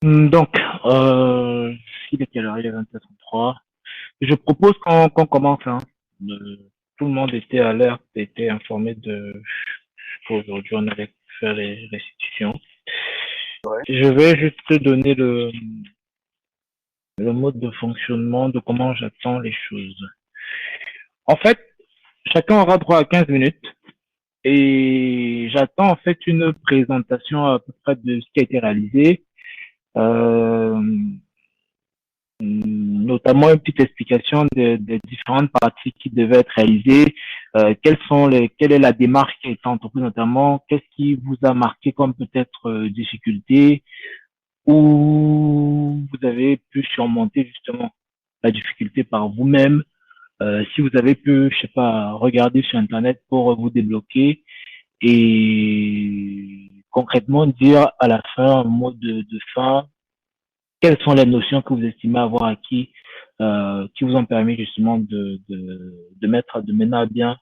Donc, il est quelle heure? Il est 20h33. Je propose qu'on commence, hein. Euh, Tout le monde était alerte, était informé de qu'aujourd'hui on allait faire les restitutions. Ouais. Je vais juste te donner le mode de fonctionnement de comment j'attends les choses. En fait, chacun aura droit à 15 minutes et j'attends en fait une présentation à peu près de ce qui a été réalisé. Euh, Notamment une petite explication des différentes parties qui devaient être réalisées, quelle est la démarche qui a été entreprise notamment, qu'est-ce qui vous a marqué comme peut-être difficulté, ou vous avez pu surmonter justement la difficulté par vous-même, si vous avez pu, je sais pas, regarder sur Internet pour vous débloquer et concrètement dire à la fin, un mot de fin, quelles sont les notions que vous estimez avoir acquis qui vous ont permis justement de mener à bien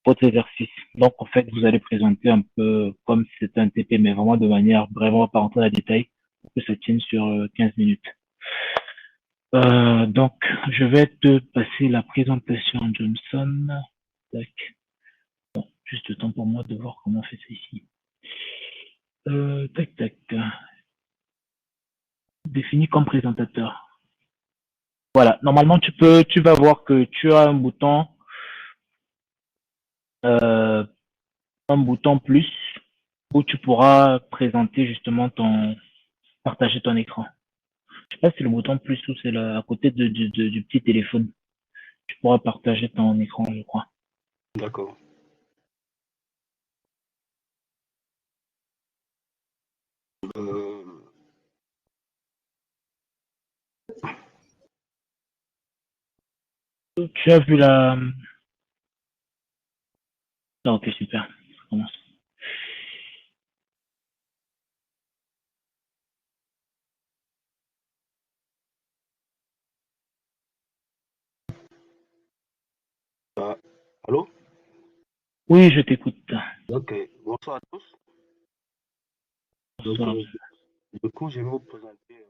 votre exercice. Donc, en fait, vous allez présenter un peu comme si c'était un TP, mais vraiment de manière vraiment pas rentrer dans les détails pour que ça tienne sur 15 minutes. Donc, je vais te passer la présentation Johnson. Tac. Bon, juste le temps pour moi de voir comment on fait ça ici. Tac, tac. Défini comme présentateur. Voilà. Normalement, tu vas voir que tu as euh, un bouton plus où tu pourras présenter justement partager ton écran. Je sais pas si c'est le bouton plus ou c'est à côté du petit téléphone. Tu pourras partager ton écran, je crois. D'accord. Euh, Tu as vu la... Ah, ok, super. Ça commence. ah, allô? Oui, je t'écoute. Ok, bonsoir à tous. Donc, Bonsoir. du coup, je vais vous présenter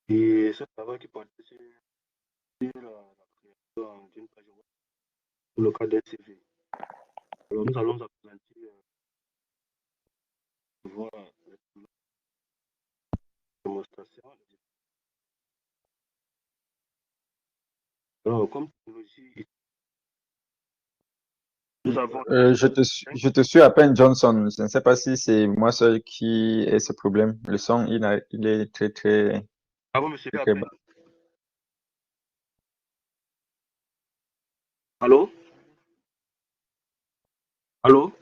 et ce travail qui porte sur la création d'une page web pour le cas d'un CV. Alors, nous allons vous présenter voir la démonstration. Alors, comme technologie, nous avons Je te suis à peine, Johnson. Je ne sais pas si c'est moi seul qui ai ce problème. Le son, il est Ah, vous me suivez très, à très peine. bas. Allô? Allô?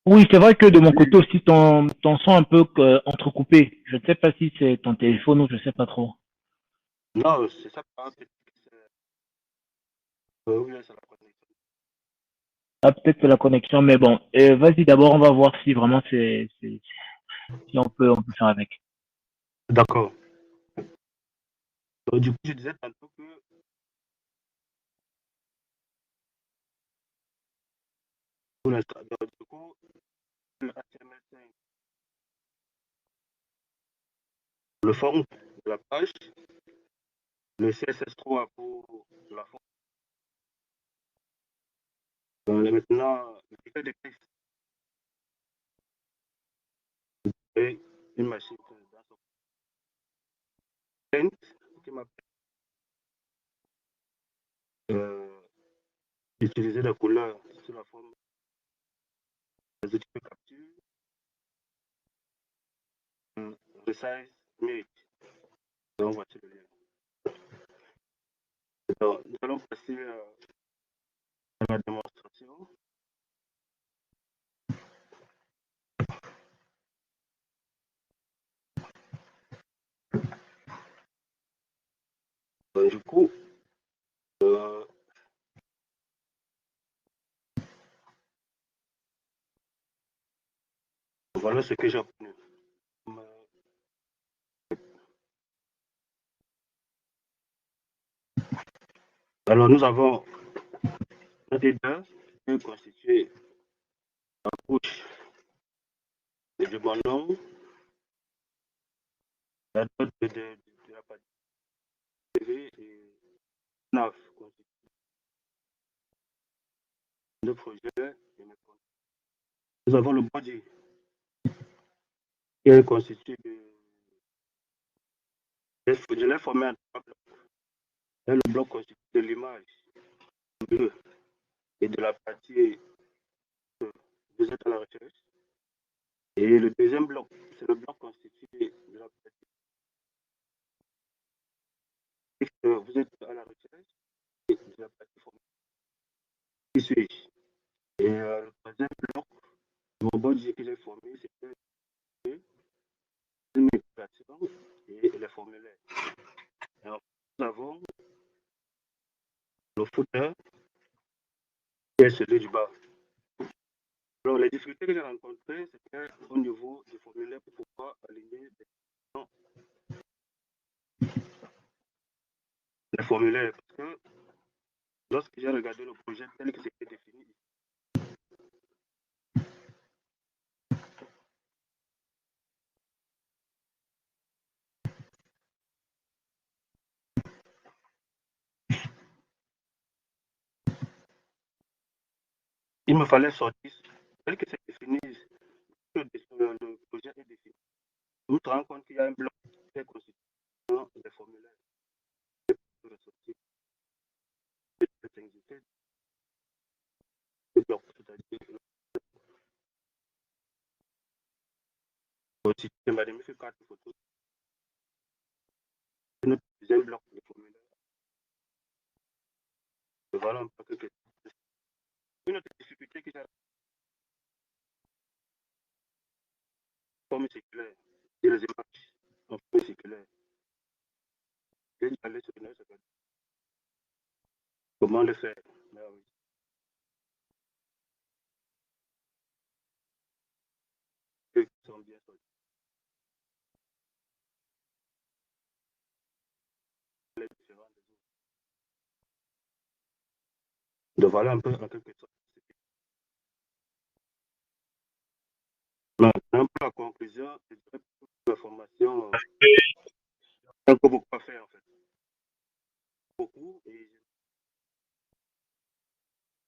Oui, c'est vrai que de mon côté Oui. aussi, ton son un peu entrecoupé. Je ne sais pas si c'est ton téléphone ou je ne sais pas trop. Non, c'est ça. Oui, c'est la connexion. Ah, peut-être c'est la connexion, mais bon. Vas-y, d'abord, on va voir si vraiment si on peut faire avec. D'accord. Donc, du coup, je disais tantôt que pour l'instant, donc, du coup, le HTML5, le fond de la page, le CSS3 pour la forme. Maintenant, le titre de texte et une machine dans son paint qui m'a euh, utiliser la couleur sous la forme des outils de capture, resize image. Donc, voici le lien. Donc, nous allons passer à la démonstration. Donc, du coup, euh, voilà ce que j'ai obtenu. Alors, nous avons un header qui est constitué en couche de du bonhomme, la date de la partie TV et NAV constitue le projet et mes comptes. Nous avons le body qui est constitué je l'ai formé en trois blocs. Et le bloc constitué de l'image bleue et de la partie vous êtes à la recherche. Et le deuxième bloc, c'est le bloc constitué de la partie vous êtes à la recherche et de la partie formée. Qui suis-je? Et le troisième bloc, mon body que j'ai formé, c'était une migration et les formulaires. Et enfin, nous avons le footer qui est celui du bas. Alors, les difficultés que j'ai rencontrées, c'était au niveau du formulaire pour pouvoir aligner les formulaires. Parce que lorsque j'ai regardé le projet tel que c'était défini, il me fallait sortir tel que c'est défini. Le projet est défini. Nous te rends compte qu'il y a un bloc qui est constitué des formulaires. C'est-à-dire magnifique carte photo. Notre deuxième bloc de formulaire. Voilà un peu que une autre difficulté que j'ai forme circulaire et les images en forme circulaire. Et aller sur une autre comment le faire? Mais oui. Qui sont bien sortis. Les différents des autres. Donc voilà un peu en quelque sorte. Un peu la conclusion, je dirais que la formation, il y a encore beaucoup à faire en fait. Beaucoup et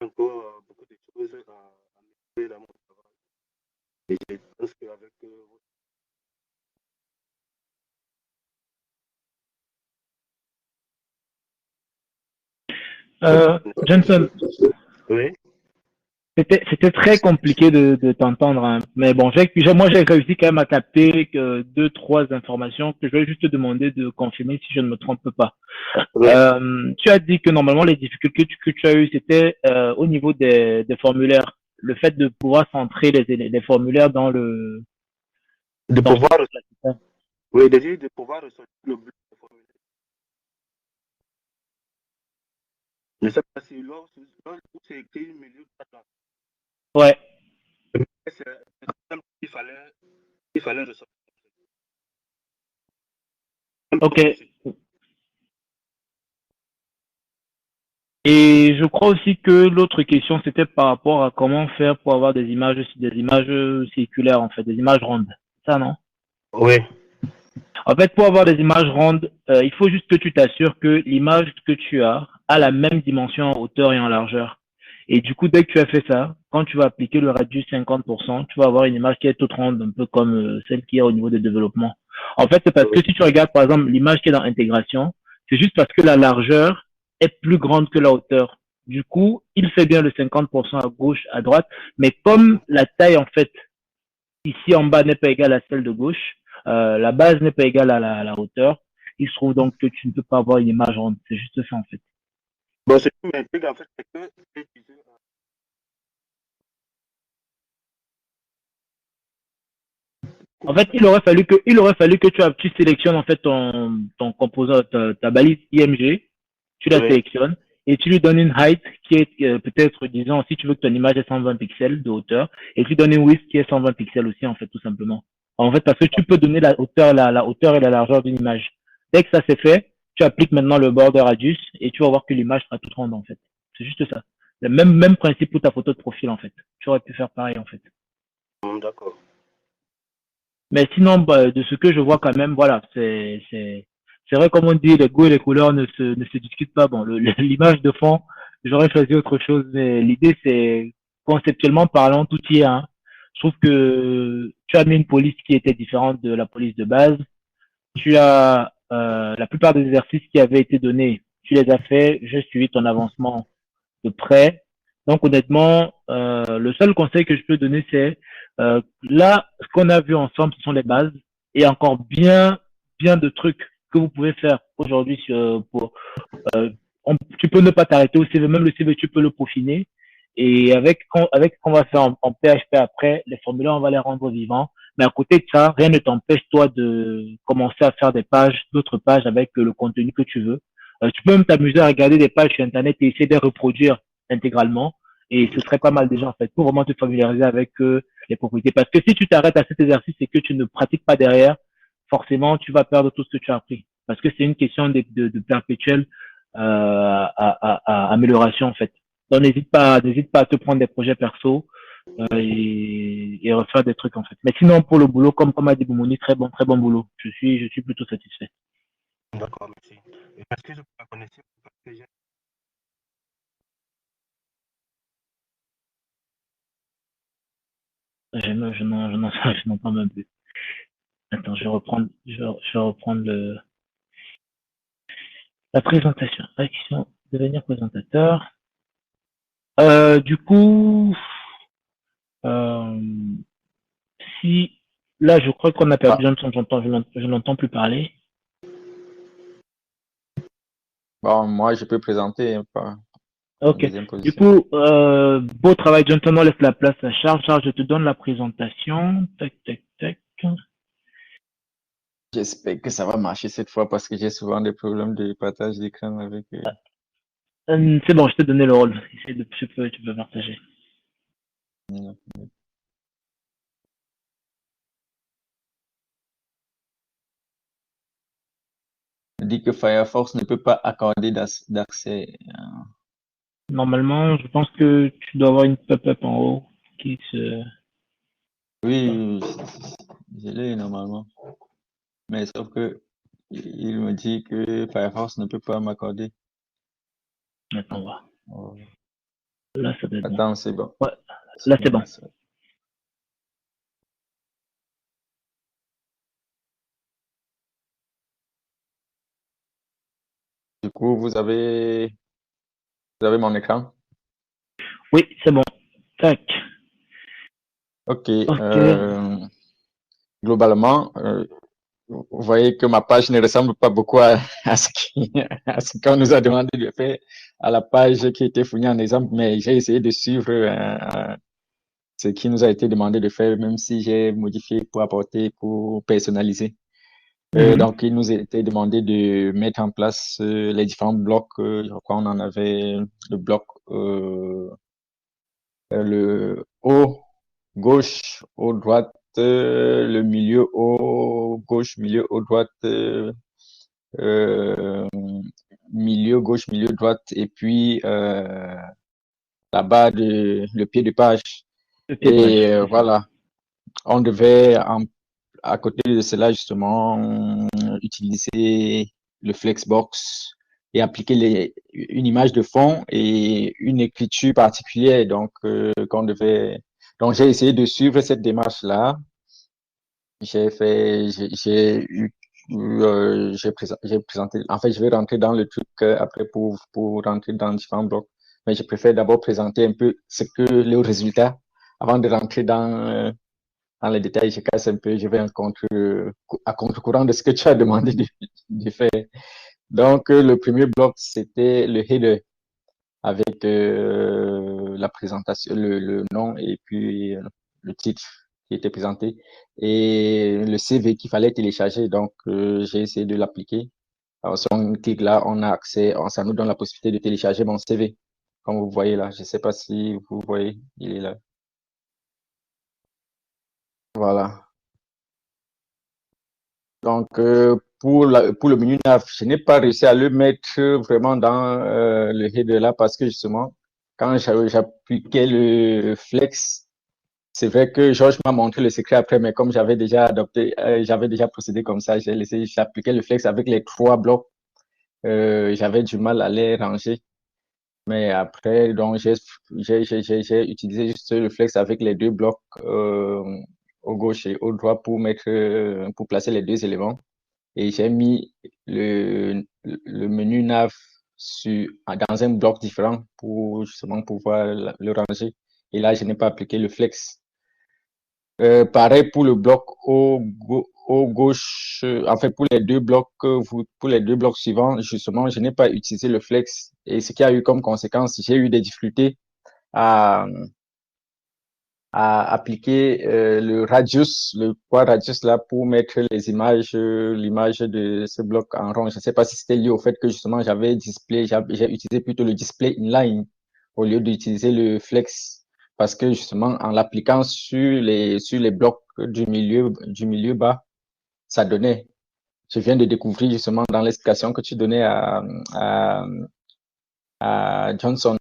encore beaucoup de choses à mettre dans mon travail. Et je pense qu'avec Johnson, oui. c'était très compliqué de t'entendre, hein. Mais bon, moi j'ai réussi quand même à capter que deux, trois informations que je vais juste te demander de confirmer si je ne me trompe pas. Oui. Tu as dit que normalement les difficultés que tu as eues, c'était au niveau des formulaires. Le fait de pouvoir centrer les formulaires dans le De dans pouvoir, oui, de pouvoir ressortir le bloc de formulaire. Je ne sais pas si lorsque c'est écrit milieu de page. Ouais. C'est il fallait ressortir. Ok. Et je crois aussi que l'autre question, c'était par rapport à comment faire pour avoir des images circulaires, en fait, des images rondes. Ça, non? Oui. En fait, pour avoir des images rondes, il faut juste que tu t'assures que l'image que tu as a la même dimension en hauteur et en largeur. Et du coup, dès que tu as fait ça, quand tu vas appliquer le radius 50%, tu vas avoir une image qui est toute ronde, un peu comme celle qui est au niveau des développements. En fait, c'est parce que si tu regardes, par exemple, l'image qui est dans intégration, c'est juste parce que la largeur est plus grande que la hauteur. Du coup, il fait bien le 50% à gauche, à droite, mais comme la taille, en fait, ici en bas n'est pas égale à celle de gauche, la base n'est pas égale à la hauteur, il se trouve donc que tu ne peux pas avoir une image ronde. C'est juste ça, en fait. Bon, ce qui m'intrigue, en fait, c'est que En fait, il aurait fallu que tu sélectionnes en fait ton composant, ta balise IMG, tu la oui. sélectionnes et tu lui donnes une height qui est peut-être, disons, si tu veux que ton image ait 120 pixels de hauteur, et tu lui donnes une width qui est 120 pixels aussi, en fait, tout simplement. En fait, parce que tu peux donner la hauteur, la hauteur et la largeur d'une image. Dès que ça c'est fait, tu appliques maintenant le border radius et tu vas voir que l'image sera toute ronde, en fait. C'est juste ça. Le même principe pour ta photo de profil, en fait. Tu aurais pu faire pareil, en fait. D'accord. Mais sinon, bah, de ce que je vois quand même, voilà, c'est vrai, comme on dit, les goûts et les couleurs ne se discutent pas. Bon, l'image de fond, j'aurais choisi autre chose, mais l'idée, c'est, conceptuellement parlant, tout y est, hein. Je trouve que tu as mis une police qui était différente de la police de base. Tu as, la plupart des exercices qui avaient été donnés, tu les as faits, j'ai suivi ton avancement de près. Donc honnêtement, le seul conseil que je peux donner, c'est là, ce qu'on a vu ensemble, ce sont les bases et encore bien de trucs que vous pouvez faire aujourd'hui pour euh, tu peux ne pas t'arrêter au CV, même le CV, tu peux le peaufiner. Et avec ce qu'on va faire en PHP après, les formulaires, on va les rendre vivants. Mais à côté de ça, rien ne t'empêche, toi, de commencer à faire des pages, d'autres pages avec le contenu que tu veux. Tu peux même t'amuser à regarder des pages sur Internet et essayer de les reproduire intégralement. Et ce serait pas mal déjà, en fait, pour vraiment te familiariser avec les propriétés. Parce que si tu t'arrêtes à cet exercice et que tu ne pratiques pas derrière, forcément, tu vas perdre tout ce que tu as appris. Parce que c'est une question de perpétuel amélioration en fait. Donc n'hésite pas à te prendre des projets perso et refaire des trucs en fait. Mais sinon pour le boulot, comme a dit Boumouni, très bon boulot. Je suis plutôt satisfait. D'accord, merci. Et est-ce que je peux la connaître parce que j'ai... Je n'entends même plus. Attends, je vais reprendre la présentation. Action, devenir présentateur. Du coup, euh, si là, je crois qu'on a perdu Ah, Johnson, je n'entends plus parler. bon, moi, je peux présenter en Ok. deuxième Du position. coup, beau travail, Johnson. On laisse la place à Charles. Charles, je te donne la présentation. Tac, tac, tac. J'espère que ça va marcher cette fois parce que j'ai souvent des problèmes de partage d'écran avec. C'est bon, je t'ai donné le rôle. Tu peux partager. Dit que Firefox ne peut pas accorder d'accès. Normalement, je pense que tu dois avoir une pop-up en haut qui se... Oui, je l'ai normalement. Mais sauf que il me dit que Firefox ne peut pas m'accorder. Attends, voir. Oh, Là, ça doit être bon. attends, c'est bon. Ouais, là, c'est bon. Du coup, vous avez mon écran? Oui, c'est bon. Tac. Ok. Ok. Globalement, vous voyez que ma page ne ressemble pas beaucoup à ce qu'on nous a demandé de faire, à la page qui était fournie en exemple, mais j'ai essayé de suivre ce qui nous a été demandé de faire, même si j'ai modifié pour apporter, pour personnaliser. Mhm. Donc, il nous a été demandé de mettre en place les différents blocs. Je crois qu'on en avait le bloc, le haut gauche, haut droite, le milieu haut gauche, milieu haut droite, euh, milieu gauche, milieu droite, et puis la barre le pied de page. Le pied de Et page, c'est ça. voilà, on devait, à côté de cela, justement, utiliser le Flexbox et appliquer une image de fond et une écriture particulière. Donc, donc j'ai essayé de suivre cette démarche-là. J'ai présenté, en fait, je vais rentrer dans le truc après pour rentrer dans différents blocs. Mais je préfère d'abord présenter un peu le résultat avant de rentrer dans les détails. Je casse un peu, je vais à contre-courant de ce que tu as demandé de faire. Donc, le premier bloc, c'était le header avec la présentation, le nom et puis le titre qui était présenté et le CV qu'il fallait télécharger. Donc, j'ai essayé de l'appliquer. Alors, si on clique là, on a accès, ça nous donne la possibilité de télécharger mon CV. Comme vous voyez là, je ne sais pas si vous voyez, il est là. Voilà. Donc, pour le menu nav, je n'ai pas réussi à le mettre vraiment dans le header là parce que justement, quand j'appliquais le flex, c'est vrai que Georges m'a montré le secret après, mais comme j'avais déjà adopté, j'avais déjà procédé comme ça, j'appliquais le flex avec les 3 blocs. J'avais du mal à les ranger. Mais après, donc, j'ai utilisé juste le flex avec les 2 blocs au gauche et au droit pour placer les 2 éléments. Et j'ai mis le menu nav dans un bloc différent pour justement pouvoir le ranger. Et là, je n'ai pas appliqué le flex. Pareil pour le bloc au gauche, en fait, pour les 2 blocs, pour les 2 blocs suivants, justement, je n'ai pas utilisé le flex. Et ce qui a eu comme conséquence, j'ai eu des difficultés à, à appliquer le radius, le poids radius là pour mettre les images, l'image de ce bloc en rond. Je ne sais pas si c'était lié au fait que justement j'ai utilisé plutôt le display inline au lieu d'utiliser le flex parce que justement en l'appliquant sur les blocs du milieu bas, ça donnait. Je viens de découvrir justement dans l'explication que tu donnais à, à Johnson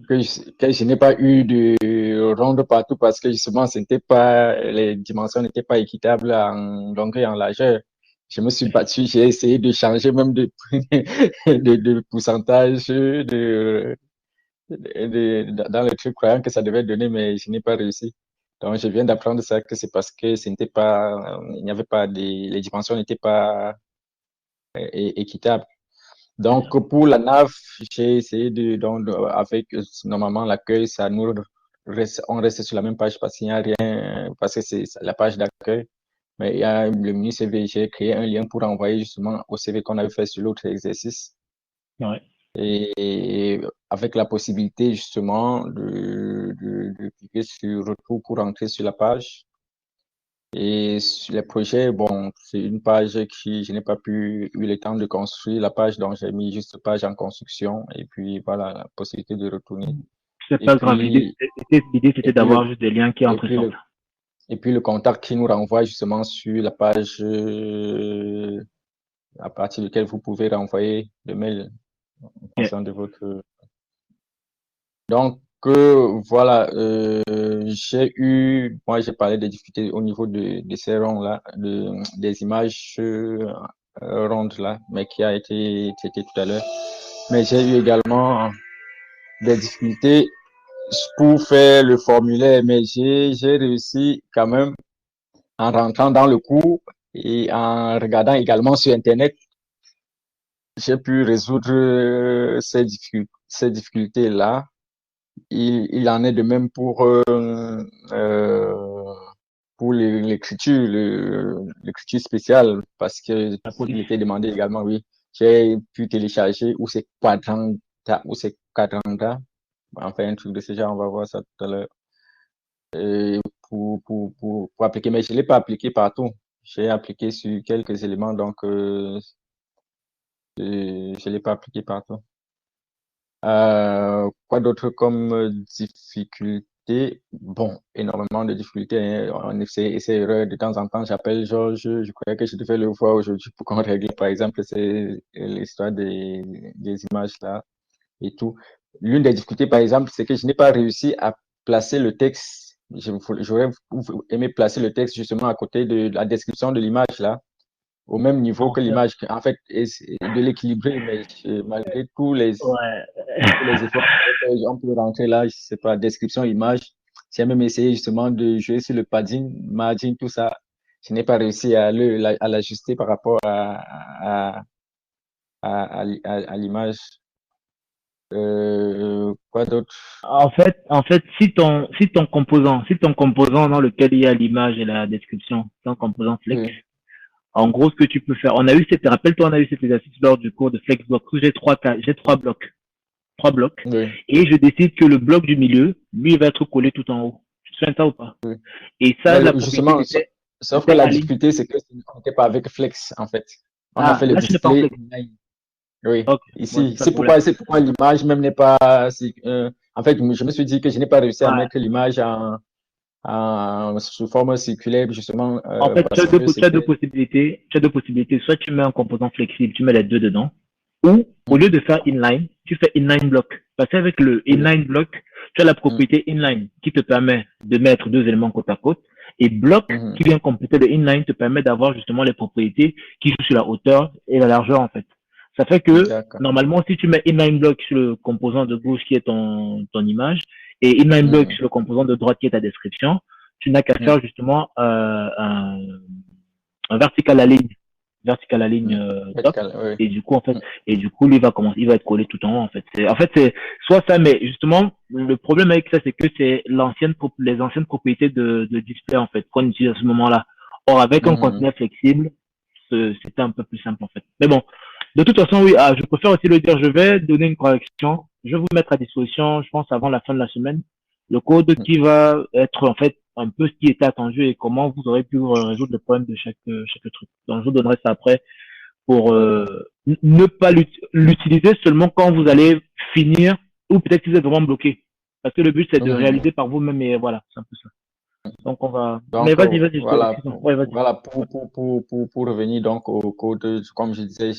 que je n'ai pas eu de ronde partout parce que justement, les dimensions n'étaient pas équitables en longueur et en largeur. Je me suis battu, j'ai essayé de changer même de pourcentage dans le truc, croyant que ça devait donner, mais je n'ai pas réussi. Donc, je viens d'apprendre ça, que c'est parce que ce n'était pas, il n'y avait pas les dimensions n'étaient pas équitables. Donc, pour la nav, j'ai essayé avec normalement l'accueil, on reste sur la même page parce qu'il n'y a rien, parce que c'est la page d'accueil. Mais il y a le menu CV, j'ai créé un lien pour envoyer justement au CV qu'on avait fait sur l'autre exercice. Ouais. Et avec la possibilité justement de cliquer sur retour pour entrer sur la page. Et sur les projets, bon, c'est une page je n'ai pas eu le temps de construire la page, donc j'ai mis juste page en construction et puis voilà, la possibilité de retourner. C'est Et pas grave. L'idée, c'était d'avoir juste des liens qui entrent sur ça. Et puis le contact qui nous renvoie justement sur la page à partir duquel vous pouvez renvoyer le mail en fonction de votre. Donc, voilà, moi j'ai parlé des difficultés au niveau de ces ronds là, des images rondes là, mais qui a été traité tout à l'heure. Mais j'ai eu également des difficultés pour faire le formulaire, mais j'ai réussi quand même en rentrant dans le cours et en regardant également sur Internet, j'ai pu résoudre ces difficultés là. Il en est de même pour l'écriture, l'écriture spéciale, parce que il était demandé également, oui. J'ai pu télécharger ou c'est quadranta, enfin un truc de ce genre, on va voir ça tout à l'heure. Pour appliquer, mais je ne l'ai pas appliqué partout. J'ai appliqué sur quelques éléments, donc je ne l'ai pas appliqué partout. Quoi d'autre comme difficulté? Bon, énormément de difficultés. Hein. On essaie erreur de temps en temps. J'appelle Georges. Je croyais que je devais le voir aujourd'hui pour qu'on règle. Par exemple, c'est l'histoire des images là et tout. L'une des difficultés, par exemple, c'est que je n'ai pas réussi à placer le texte. J'aurais aimé placer le texte justement à côté de la description de l'image là, au même niveau que l'image, en fait, de l'équilibrer, mais malgré tous les efforts, on peut rentrer là, je sais pas, description, image. J'ai même essayé justement de jouer sur le padding, margin, tout ça. Je n'ai pas réussi à l'ajuster par rapport à l'image. Quoi d'autre? En fait, si ton composant dans lequel il y a l'image et la description, c'est un composant flex. En gros, ce que tu peux faire, rappelle-toi, on a eu cet exercice lors du cours de Flexblock où j'ai trois blocs. Oui. Et je décide que le bloc du milieu, lui, il va être collé tout en haut. Tu te souviens ça ou pas? Oui. Et ça, Mais la justement, propriété, sauf que la difficulté, c'est que on n'était pas avec Flex, en fait. On a fait le là, tu n'es pas en display. Flex. Oui. Okay. Ici, c'est pourquoi l'image même n'est pas. En fait, je me suis dit que je n'ai pas réussi à mettre l'image sous forme circulaire, justement. En fait, tu as deux possibilités. Soit tu mets un composant flexible, tu mets les deux dedans. Ou, au lieu de faire inline, tu fais inline block. Parce qu'avec le inline block, tu as la propriété inline qui te permet de mettre deux éléments côte à côte. Et block qui vient compléter le inline te permet d'avoir justement les propriétés qui jouent sur la hauteur et la largeur, en fait. Ça fait que, normalement, si tu mets inline block sur le composant de gauche qui est ton image et inline block sur le composant de droite qui est ta description, tu n'as qu'à faire justement un vertical align top, et du coup en fait lui il va être collé tout en haut, en fait c'est soit ça, mais justement le problème avec ça, c'est que c'est les anciennes propriétés de display, en fait, qu'on utilise à ce moment-là. Or avec un conteneur flexible, c'était un peu plus simple, en fait. Mais bon, de toute façon, oui, je préfère aussi le dire. Je vais donner une correction, je vais vous mettre à disposition, je pense avant la fin de la semaine, le code qui va être en fait un peu ce qui était attendu et comment vous aurez pu résoudre le problème de chaque truc. Donc je vous donnerai ça après pour ne pas l'utiliser seulement quand vous allez finir, ou peut-être que vous êtes vraiment bloqué. Parce que le but c'est de réaliser par vous-même, et voilà, c'est un peu ça. Donc on va. Donc, mais vas-y. Voilà, vas-y. pour revenir donc au code, comme je disais,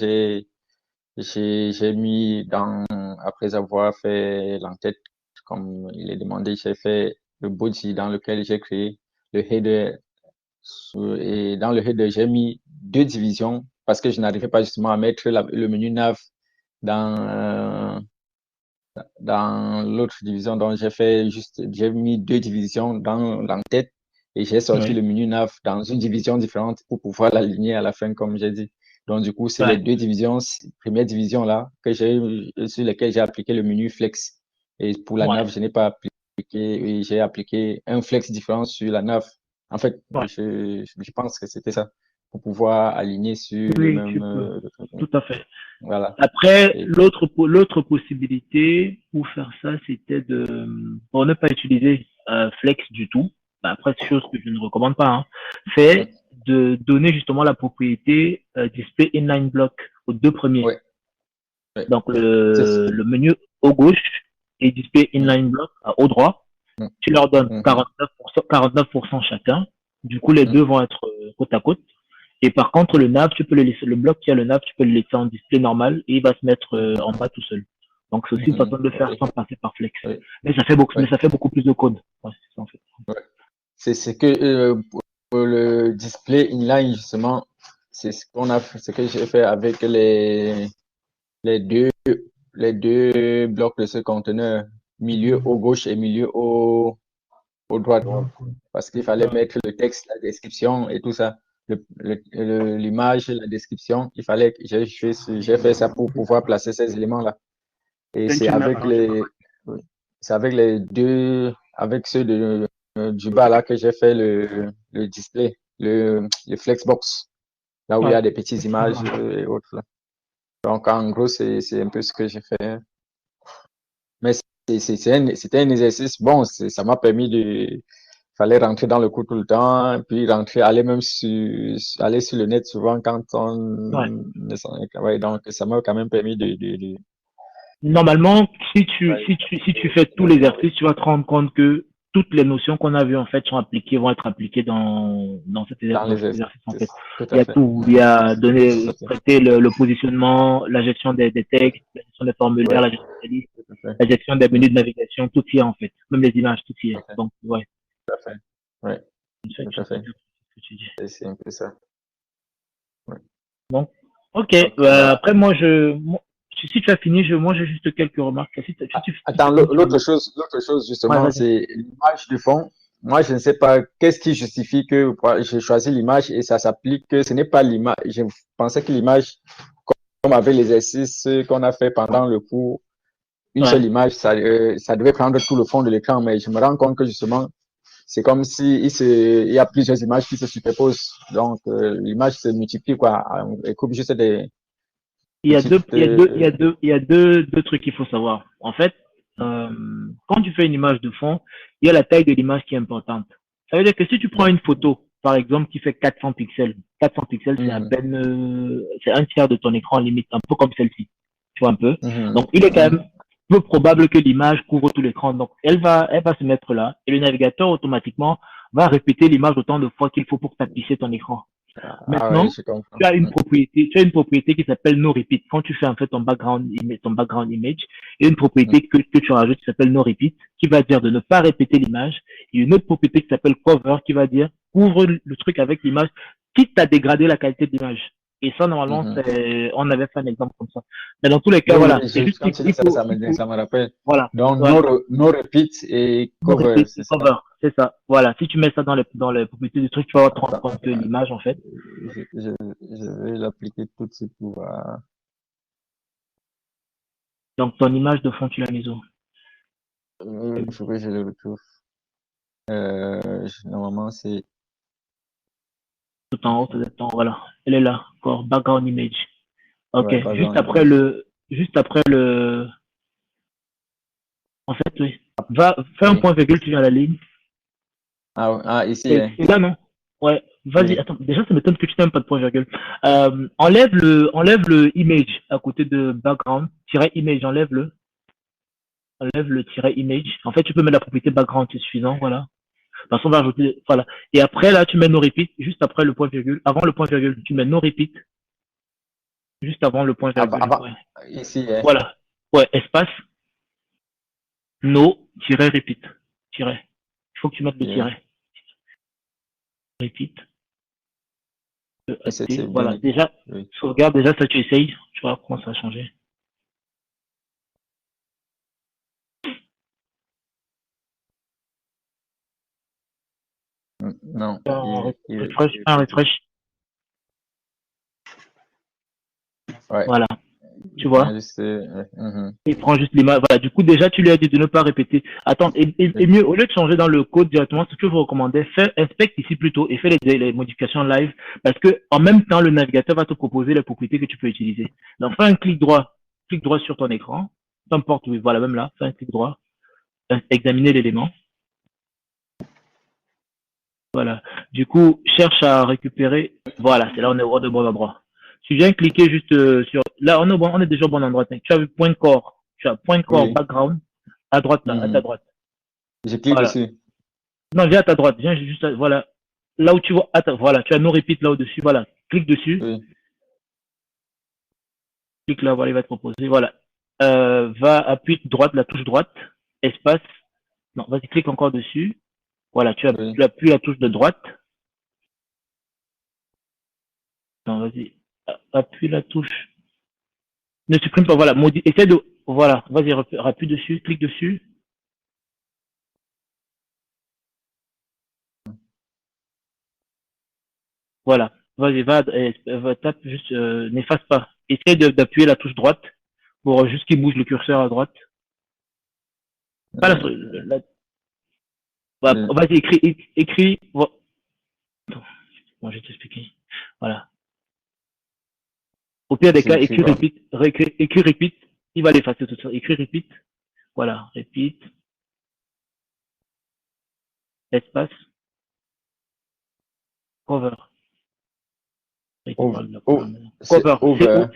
j'ai mis après avoir fait l'entête, comme il est demandé, j'ai fait le body dans lequel j'ai créé le header. Et dans le header, j'ai mis deux divisions parce que je n'arrivais pas justement à mettre le menu nav dans l'autre division. Donc, j'ai mis deux divisions dans l'entête et j'ai sorti le menu nav dans une division différente pour pouvoir l'aligner à la fin, comme j'ai dit. Donc, du coup, c'est les deux divisions, première division là, sur lesquelles j'ai appliqué le menu flex. Et pour la nav, je n'ai pas appliqué, j'ai appliqué un flex différent sur la nav. En fait, je pense que c'était ça, pour pouvoir aligner sur le même. Tout à fait. Voilà. Après, l'autre possibilité pour faire ça, c'était pour ne pas utiliser flex du tout. Après, chose que je ne recommande pas, hein, c'est de donner justement la propriété display inline block aux deux premiers. Donc le menu au gauche et display inline block au droit. Tu leur donnes 49% chacun. Du coup, les deux vont être côte à côte. Et par contre, le nav, tu peux le laisser, le bloc qui a le nav, tu peux le laisser en display normal et il va se mettre en bas tout seul. Donc, c'est aussi une façon de le faire sans passer par flex. Mais ça fait beaucoup plus de code. Ouais, c'est ça, en fait. C'est que pour le display inline, justement, c'est ce que j'ai fait avec les deux blocs de ce conteneur, milieu au gauche et milieu au droit. Parce qu'il fallait mettre le texte, la description et tout ça. L'image, la description, il fallait que j'ai fait ça pour pouvoir placer ces éléments-là. Et c'est avec ceux du bas là que j'ai fait le display, le flexbox, là où il y a des petites images et autres là. Donc en gros, c'est un peu ce que j'ai fait. Mais c'était un exercice bon, ça m'a permis fallait rentrer dans le cours tout le temps, puis aller sur le net souvent quand on donc ça m'a quand même permis de... Normalement, si tu fais tout l'exercice, tu vas te rendre compte que toutes les notions qu'on a vues, en fait, vont être appliquées dans cet exercice, en fait. Il y a tout, il y a traiter le positionnement, la gestion des textes, la gestion des formulaires, la gestion des listes, la gestion des menus de navigation, tout y est, en fait. Même les images, tout y est. Donc, ouais. Tout à fait. Ouais. Tout à fait. C'est un peu ça. Ouais. Donc, ok. Après, si tu as fini, moi j'ai juste quelques remarques. Attends, l'autre chose justement, c'est l'image du fond. Moi, je ne sais pas qu'est-ce qui justifie que j'ai choisi l'image et ça s'applique que ce n'est pas l'image. Je pensais que l'image, comme avec l'exercice qu'on a fait pendant le cours, une seule image, ça devait prendre tout le fond de l'écran, mais je me rends compte que justement, c'est comme si il y a plusieurs images qui se superposent. Donc, l'image se multiplie, quoi. Elle coupe juste des... Il y a deux trucs qu'il faut savoir. En fait, quand tu fais une image de fond, il y a la taille de l'image qui est importante. Ça veut dire que si tu prends une photo, par exemple, qui fait 400 pixels, c'est à peine, c'est un tiers de ton écran limite, un peu comme celle-ci. Tu vois un peu? Donc, il est quand même peu probable que l'image couvre tout l'écran. Donc, elle va se mettre là et le navigateur automatiquement va répéter l'image autant de fois qu'il faut pour tapisser ton écran. Ah ouais, Maintenant, je comprends. tu as une propriété qui s'appelle no repeat. Quand tu fais en fait ton background image, il y a une propriété que tu rajoutes qui s'appelle no repeat, qui va dire de ne pas répéter l'image. Et une autre propriété qui s'appelle cover, qui va dire couvre le truc avec l'image, quitte à dégrader la qualité de l'image. Et ça, normalement, Mhm. on avait fait un exemple comme ça. Mais dans tous les cas, Oui, voilà, oui, c'est juste quand tu dis ça, ça me rappelle. voilà, Donc, ouais. no repeat et No cover, repeat c'est ça? cover, c'est ça. Voilà, si tu mets ça dans les propriétés du truc, tu vas te rendre Attends, compte que l'image, en fait, je vais l'appliquer tout de suite pour voir. donc ton image de fond, tu l'as mise où? Il faut que je le retrouve. Normalement, c'est. Tout en haut, voilà. Elle est là, encore, background image. Ok, Ouais, background image. juste après en fait, oui. Fais un Oui. point virgule, tu viens à la ligne. Ici, hein. C'est là, non? Ouais, vas-y, Oui. attends, déjà, ça m'étonne que tu n'aimes pas de point virgule. Enlève le image à côté de background, image, enlève le image. En fait, tu peux mettre la propriété background, c'est suffisant, voilà. Parce qu'on va ajouter, voilà. Et après, là, tu mets no repeat, juste après le point virgule. Avant le point virgule, tu mets no repeat, juste avant le point virgule, Avant, ouais. ici, hein. Voilà. Ouais, espace, no, repeat. Tiret. Il faut que tu mettes le Yeah. tiret. Repeat. Et c'est bien Voilà. écrit. Déjà, Oui. sauvegarde, déjà, ça, tu essayes. Tu vois comment ça va changer. Non, Un refresh. Ouais. Voilà. Tu Il prend vois? juste. Il prend juste l'image. Voilà. Du coup, déjà, tu lui as dit de ne pas répéter. Attends, et Oui. mieux, au lieu de changer dans le code directement, ce que je vous recommandais, inspecte ici plutôt et fais les modifications live parce que, en même temps, le navigateur va te proposer les propriétés que tu peux utiliser. Donc, fais un clic droit sur ton écran. Peu importe, oui, voilà, même là, fais un clic droit. Examiner l'élément. Voilà. Du coup, cherche à récupérer. Voilà, c'est là on est au bon endroit. Tu viens cliquer juste sur. Là, on est déjà au bon endroit. Tu as vu point core. Tu as point core Oui. background à droite là, à ta Mhm. droite. Je clique Voilà. dessus. Non, viens à ta droite. Viens juste voilà. Là où tu vois. Voilà, tu as no repeat là au-dessus. Voilà. Clique dessus. Oui. Clique là, voilà, il va te proposer. Voilà. Va appuyer droite, la touche droite. Espace. Non, vas-y, clique encore dessus. Voilà, Oui. tu appuies la touche de droite. Non, vas-y. Appuie la touche. Ne supprime pas, voilà. Essaie de. Voilà, vas-y, appuie dessus, clique dessus. Voilà. Vas-y, tape juste, n'efface pas. Essaie d'appuyer la touche droite pour juste qu'il bouge le curseur à droite. Pas voilà, Oui. vas-y, écris. Attends, bon, je vais t'expliquer. Voilà. Au pire des cas, J'écris quoi? écris repeat. Il va l'effacer tout ça. Écris repeat. Voilà, repeat. Espace. Cover. Over. C'est Cover. over.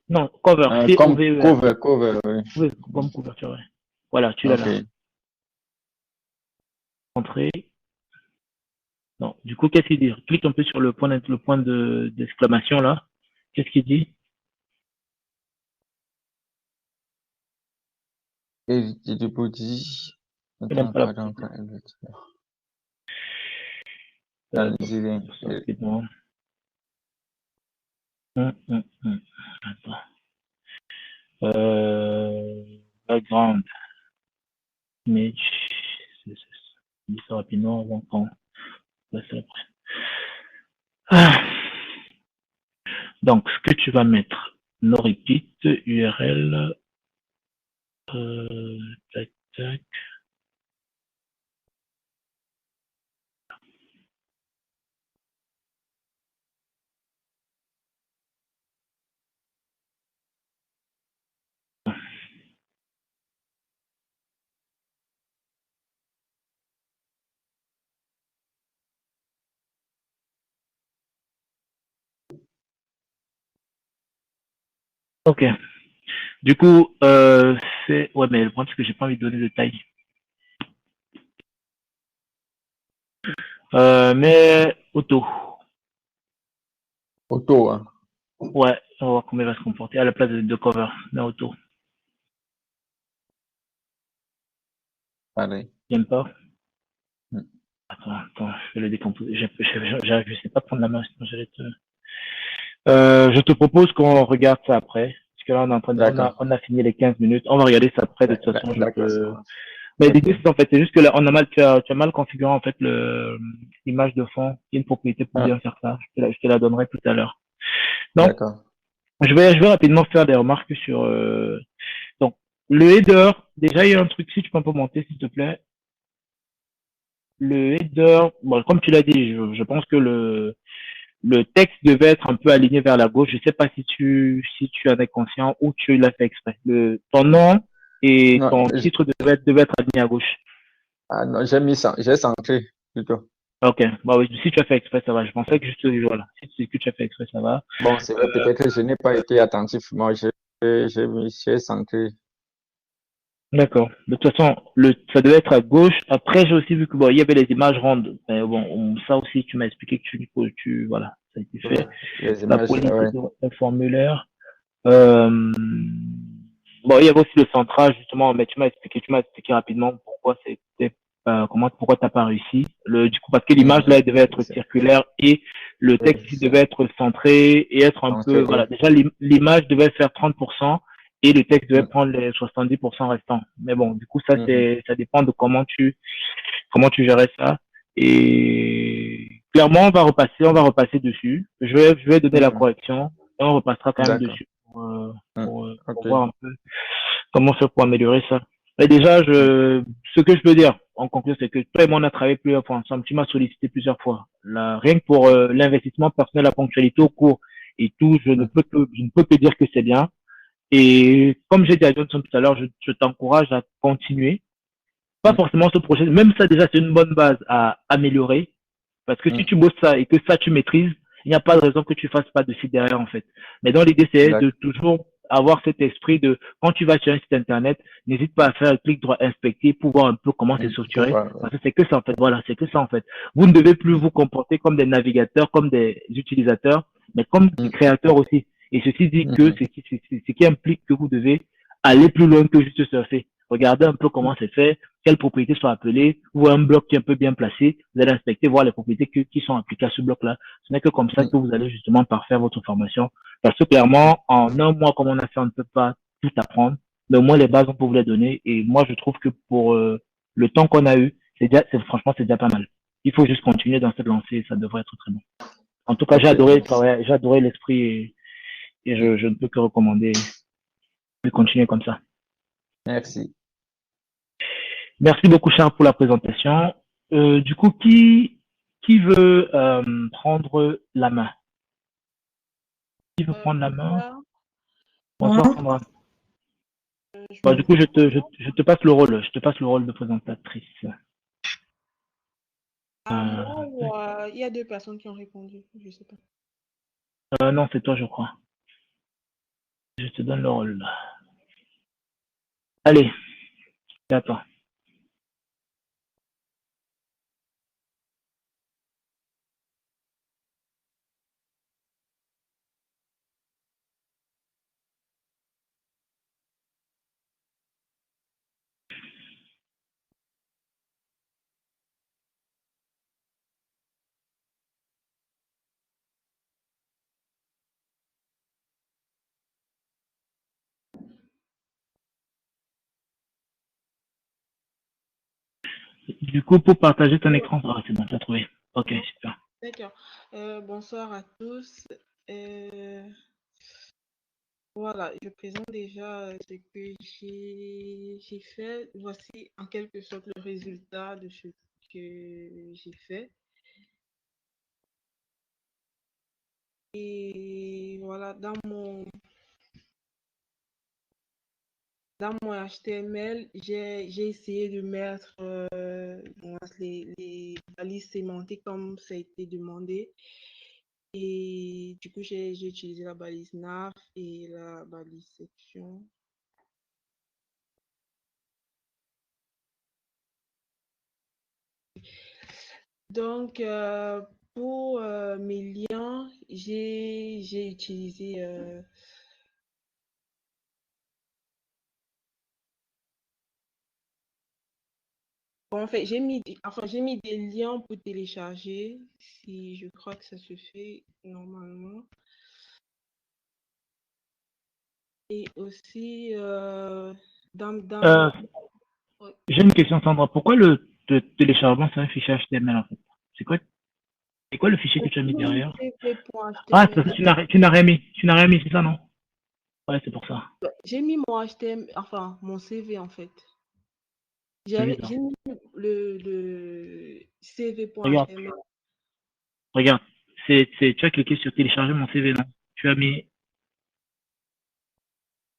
Non, cover. Comme C-O-V-E-R. cover, oui. Oui, comme couverture, ouais. Voilà, tu l'as là. Ok. Entrée. Non, du coup, qu'est-ce qu'il dit? Clique un peu sur le point d'exclamation là. Qu'est-ce qu'il dit? Éviter de body. Il n'aime Attends, pas la pardon, propriété. dans Bon, les idées. rapidement. Attends. Background image. Dis ça rapidement avant qu'on passe après. Donc, ce que tu vas mettre, no repeat, URL, tac, tac. Ok. Du coup, ouais, mais le problème, c'est que j'ai pas envie de donner de taille. Mais, auto. Auto, hein. Ouais, on va voir comment il va se comporter à la place de cover, d'un auto. Pareil. J'aime pas. Mm. Attends, je vais le décomposer. Je sais pas prendre la main, sinon j'allais te. Je te propose qu'on regarde ça après. Parce que là, on est en train de, D'accord. on a fini les 15 minutes. On va regarder ça après. De toute façon, je D'accord, ça peux. marche. Mais Ok. l'idée, c'est en fait, c'est juste que là, on a mal, tu as mal configuré en fait l'image de fond. Il y a une propriété pour Ah, bien faire ça. Je te la donnerai tout à l'heure. Donc, d'accord. je vais rapidement faire des remarques sur. Donc, le header. Déjà, il y a un truc. Si tu peux un peu monter, s'il te plaît. Le header. Bon, comme tu l'as dit, je pense que le texte devait être un peu aligné vers la gauche. Je sais pas si tu en es conscient ou tu l'as fait exprès. Ton nom et Non, ton titre devait être aligné à gauche. non, j'ai mis ça, j'ai centré plutôt. Ok, bah oui, si tu as fait exprès, ça va. Je pensais que juste, voilà, si c'est que tu as fait exprès, ça va. Bon, c'est vrai, peut-être que je n'ai pas été attentif. Moi, j'ai centré. D'accord. De toute façon, ça devait être à gauche. Après, j'ai aussi vu que bon, il y avait les images rondes. Mais bon, ça aussi, tu m'as expliqué que voilà, ça a été Ouais, fait. les La images, police, ouais. le formulaire. Euh, bon, il y avait aussi le centrage, justement, mais tu m'as expliqué rapidement pourquoi c'était, pourquoi t'as pas réussi. Du coup, parce que l'image, là, elle devait être circulaire et le Oui, texte, il devait être centré et être un peu, centré. voilà. Déjà, l'image devait faire 30% et le texte devait Mm, prendre les 70% restants. Mais bon, du coup, ça, mhm, ça dépend de comment tu gérais ça. Et clairement, on va repasser dessus. Je vais donner la mhm. correction et on repassera quand même D'accord. dessus Mm, pour ok. voir un peu comment faire pour améliorer ça. Mais déjà, Mm, ce que je peux dire en conclusion, c'est que toi et moi, on a travaillé plusieurs fois ensemble. Tu m'as sollicité plusieurs fois. Là, rien que pour l'investissement personnel, la ponctualité au cours et tout, mm, je ne peux que dire que c'est bien. Et comme j'ai dit à Johnson tout à l'heure, je t'encourage à continuer. Pas mm, forcément ce projet. Même ça, déjà, c'est une bonne base à améliorer. Parce que si mm. tu bosses ça et que ça, tu maîtrises, il n'y a pas de raison que tu fasses pas de site derrière, en fait. Mais dans l'idée, c'est de D'accord. toujours avoir cet esprit de, quand tu vas sur un site internet, n'hésite pas à faire un clic droit inspecter pour voir un peu comment c'est Mm, faut structuré. voir, ouais. Parce que c'est que ça, en fait. Voilà, c'est que ça, en fait. Vous ne devez plus vous comporter comme des navigateurs, comme des utilisateurs, mais comme des Mm, créateurs aussi. Et ceci dit que mhm, ce qui implique que vous devez aller plus loin que juste surfer. Regardez un peu comment c'est fait, quelles propriétés sont appelées, ou un bloc qui est un peu bien placé, vous allez inspecter, voir les propriétés qui sont appliquées à ce bloc-là. Ce n'est que comme ça mm, que vous allez justement parfaire votre formation. Parce que clairement, en un mois, comme on a fait, on ne peut pas tout apprendre, mais au moins les bases, on peut vous les donner. Et moi, je trouve que pour le temps qu'on a eu, franchement, c'est déjà pas mal. Il faut juste continuer dans cette lancée et ça devrait être très bon. En tout cas, ok, merci. j'ai adoré l'esprit et je ne peux que recommander de continuer comme ça. Merci. Merci beaucoup, Charles, pour la présentation. Du coup, qui veut prendre la main? Qui veut prendre la main? Bonsoir. Bonsoir, Sandra. Je Bah, me du coup, présente. je te passe le rôle. Je te passe le rôle de présentatrice. À moi ou il y a deux personnes qui ont répondu, je sais pas. Non, c'est toi, je crois. Je te donne le rôle. Allez, c'est à toi. Du coup, pour partager ton écran, ah, c'est bon, t'as trouvé. Ok, super. D'accord. Bonsoir à tous. Euh, voilà, je présente déjà ce que j'ai fait. Voici en quelque sorte le résultat de ce que j'ai fait. Et voilà, dans mon HTML, j'ai essayé de mettre les balises sémantiques comme ça a été demandé. Et du coup, j'ai utilisé la balise nav et la balise section. Donc, pour mes liens, j'ai utilisé bon, en fait, j'ai mis des liens pour télécharger, si je crois que ça se fait normalement. Et aussi, Euh, ouais, j'ai une question, Sandra. Pourquoi le téléchargement, c'est un fichier HTML en fait? C'est quoi, c'est quoi le fichier que tu as mis mon derrière? Ah, CV.html. tu n'as rien mis. Tu n'as rien mis, c'est ça, non? Ouais, c'est pour ça. J'ai mis mon HTML, enfin, mon CV en fait. C'est bizarre. J'ai mis le Regarde, CV.html. regarde. Tu as cliqué sur télécharger mon CV, non? Tu as mis,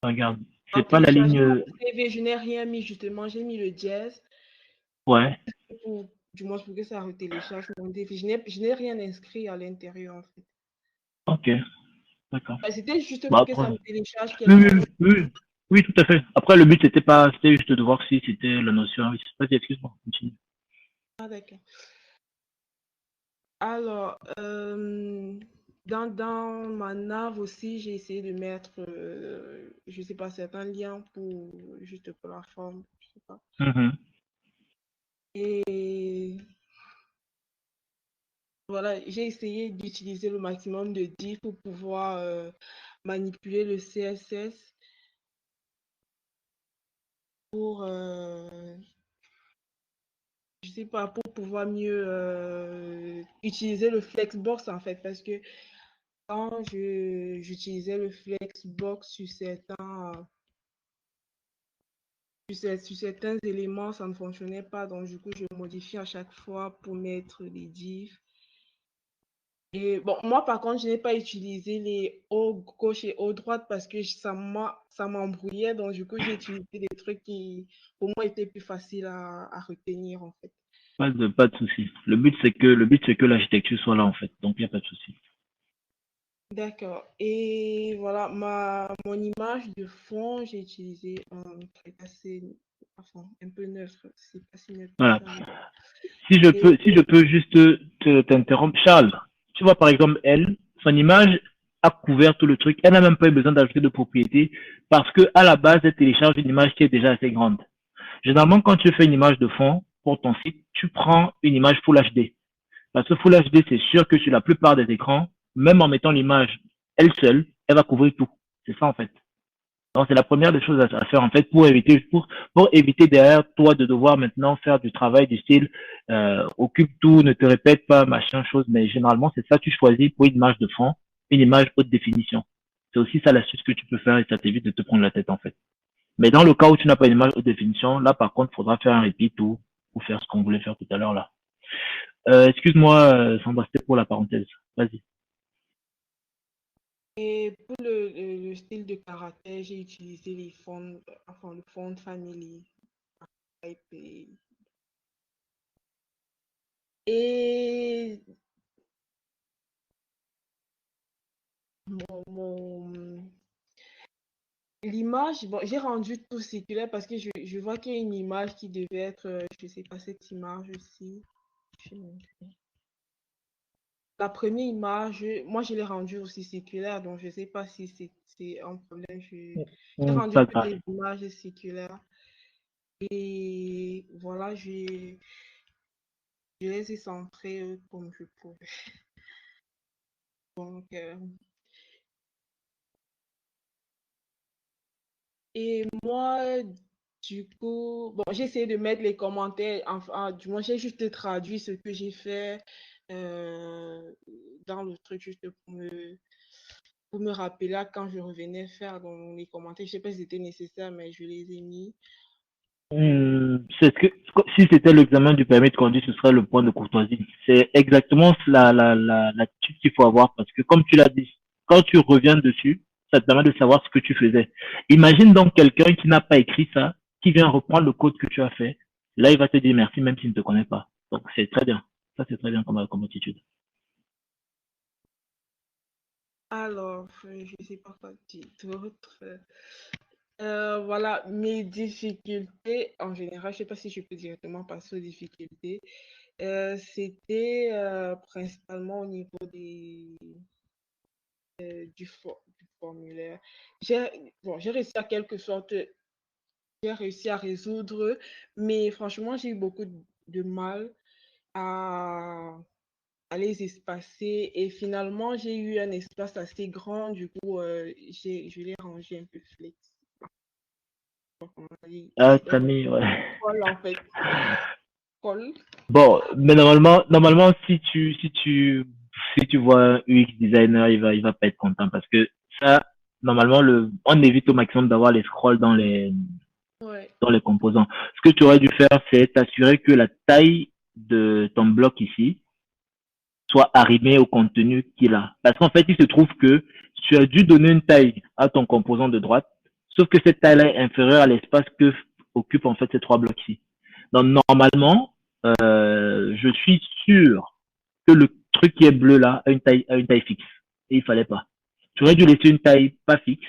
regarde, c'est Dans pas la télécharger ligne, mon CV, je n'ai rien mis justement, j'ai mis le dièse ouais, pour, du moins pour que ça retélécharge mon CV. Je n'ai rien inscrit à l'intérieur en fait. ok, d'accord. C'était juste Bah pour que après, ça me télécharge oui, quelque oui, chose. oui, oui, tout à fait. Après, le but, c'était pas, c'était juste de voir si c'était la notion. Oui, vas-y, excuse-moi, continue. Ah, d'accord. Alors, dans ma nav aussi, j'ai essayé de mettre, je sais pas, certains liens pour juste pour la forme, je sais pas. Mhm. Et voilà, j'ai essayé d'utiliser le maximum de div pour pouvoir manipuler le CSS pour, je sais pas, pour pouvoir mieux utiliser le Flexbox en fait, parce que quand j'utilisais le Flexbox sur certains éléments, ça ne fonctionnait pas, donc du coup, je modifie à chaque fois pour mettre des diffs. Et bon, moi, par contre, je n'ai pas utilisé les hauts gauche et haut droite parce que ça m'embrouillait, donc du coup, j'ai utilisé des trucs qui, pour moi, étaient plus faciles à retenir, en fait. Pas de souci. Le but, c'est que l'architecture soit là, en fait. Donc, il n'y a pas de souci. D'accord. Et voilà, mon image de fond, j'ai utilisé un truc assez, enfin, un peu neutre. C'est pas si neutre que Voilà. ça. Et, Si je peux juste t'interrompre, Charles, tu vois, par exemple, elle, son image a couvert tout le truc. Elle n'a même pas eu besoin d'ajouter de propriété parce que, à la base, elle télécharge une image qui est déjà assez grande. Généralement, quand tu fais une image de fond pour ton site, tu prends une image Full HD. Parce que Full HD, c'est sûr que sur la plupart des écrans, même en mettant l'image elle seule, elle va couvrir tout. C'est ça, en fait. Donc, c'est la première des choses à faire, en fait, pour éviter derrière toi de devoir maintenant faire du travail du style, occupe tout, ne te répète pas, machin, chose. Mais généralement, c'est ça que tu choisis pour une image de fond, une image haute définition. C'est aussi ça l'astuce que tu peux faire et ça t'évite de te prendre la tête, en fait. Mais dans le cas où tu n'as pas une image haute définition, là, par contre, il faudra faire un repeat ou faire ce qu'on voulait faire tout à l'heure, là. Excuse-moi, Sandra, c'était pour la parenthèse. Vas-y. et pour le style de caractère, j'ai utilisé les fonds, enfin, le font family. Type et mon, l'image, bon, j'ai rendu tout circulaire parce que je vois qu'il y a une image qui devait être, je sais pas, cette image aussi. Je vais montrer. La première image, moi, je l'ai rendue aussi circulaire, donc je sais pas si c'est un problème. J'ai rendu Pas toutes grave. les images circulaires et voilà, je les ai centrées comme je pouvais. Donc, et moi, du coup, bon, j'ai essayé de mettre les commentaires, enfin, du moins, j'ai juste traduit ce que j'ai fait euh, dans le truc, juste pour me rappeler là, quand je revenais faire dans les commentaires. Je sais pas si c'était nécessaire, mais je les ai mis. C'est ce que, si c'était l'examen du permis de conduire, ce serait le point de courtoisie. C'est exactement l'attitude qu'il faut avoir parce que, comme tu l'as dit, quand tu reviens dessus, ça te permet de savoir ce que tu faisais. Imagine donc quelqu'un qui n'a pas écrit ça, qui vient reprendre le code que tu as fait. Là, il va te dire merci même s'il ne te connaît pas. Donc, c'est très bien. Ça, c'est très bien comme attitude. Alors, je sais pas quoi dire d'autre. Voilà, mes difficultés, en général, je sais pas si je peux directement passer aux difficultés. C'était principalement au niveau du formulaire. J'ai réussi à quelque sorte, j'ai réussi à résoudre, mais franchement, j'ai eu beaucoup de mal à les espacer et finalement, j'ai eu un espace assez grand, du coup, je l'ai rangé un peu flex. Ah, Tammy, ouais. Colle, en fait. Colle. Bon, mais normalement, si tu vois un UX designer, il va pas être content parce que ça, normalement, on évite au maximum d'avoir les scrolls Ouais. dans les composants. Ce que tu aurais dû faire, c'est t'assurer que la taille de ton bloc ici soit arrimée au contenu qu'il a. Parce qu'en fait, il se trouve que tu as dû donner une taille à ton composant de droite, sauf que cette taille-là est inférieure à l'espace que occupent en fait ces trois blocs-ci. Donc, normalement, je suis sûr que le truc qui est bleu là a une taille fixe. Et il fallait pas. Tu aurais dû laisser une taille pas fixe.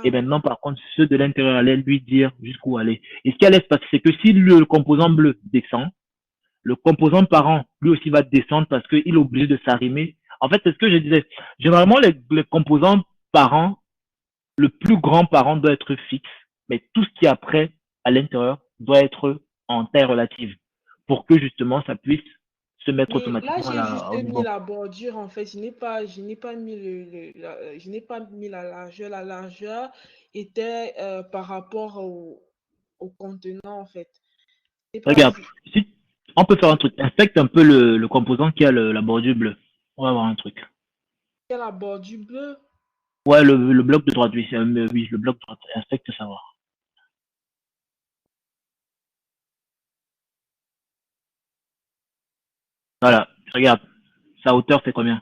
Et maintenant, par contre, ceux de l'intérieur allaient lui dire jusqu'où aller. Et ce qui allait se passer, c'est que si le composant bleu descend, le composant parent, lui aussi, va descendre parce qu'il est obligé de s'arrimer. En fait, c'est ce que je disais. Généralement, les composants parents, le plus grand parent doit être fixe, mais tout ce qui est après, à l'intérieur, doit être en taille relative pour que justement ça puisse se mettre Mais là, automatiquement j'ai juste au mis niveau. la bordure, en fait. Je n'ai pas mis je n'ai pas mis la largeur. La largeur était par rapport au contenant, en fait. C'est pas Regarde, si on peut faire un truc, inspecte un peu le composant qui a la bordure bleue. On va voir un truc. la bordure bleue. Ouais, le bloc de droite, oui, oui, le bloc de droite. Inspecte savoir. Voilà, regarde, sa hauteur c'est combien?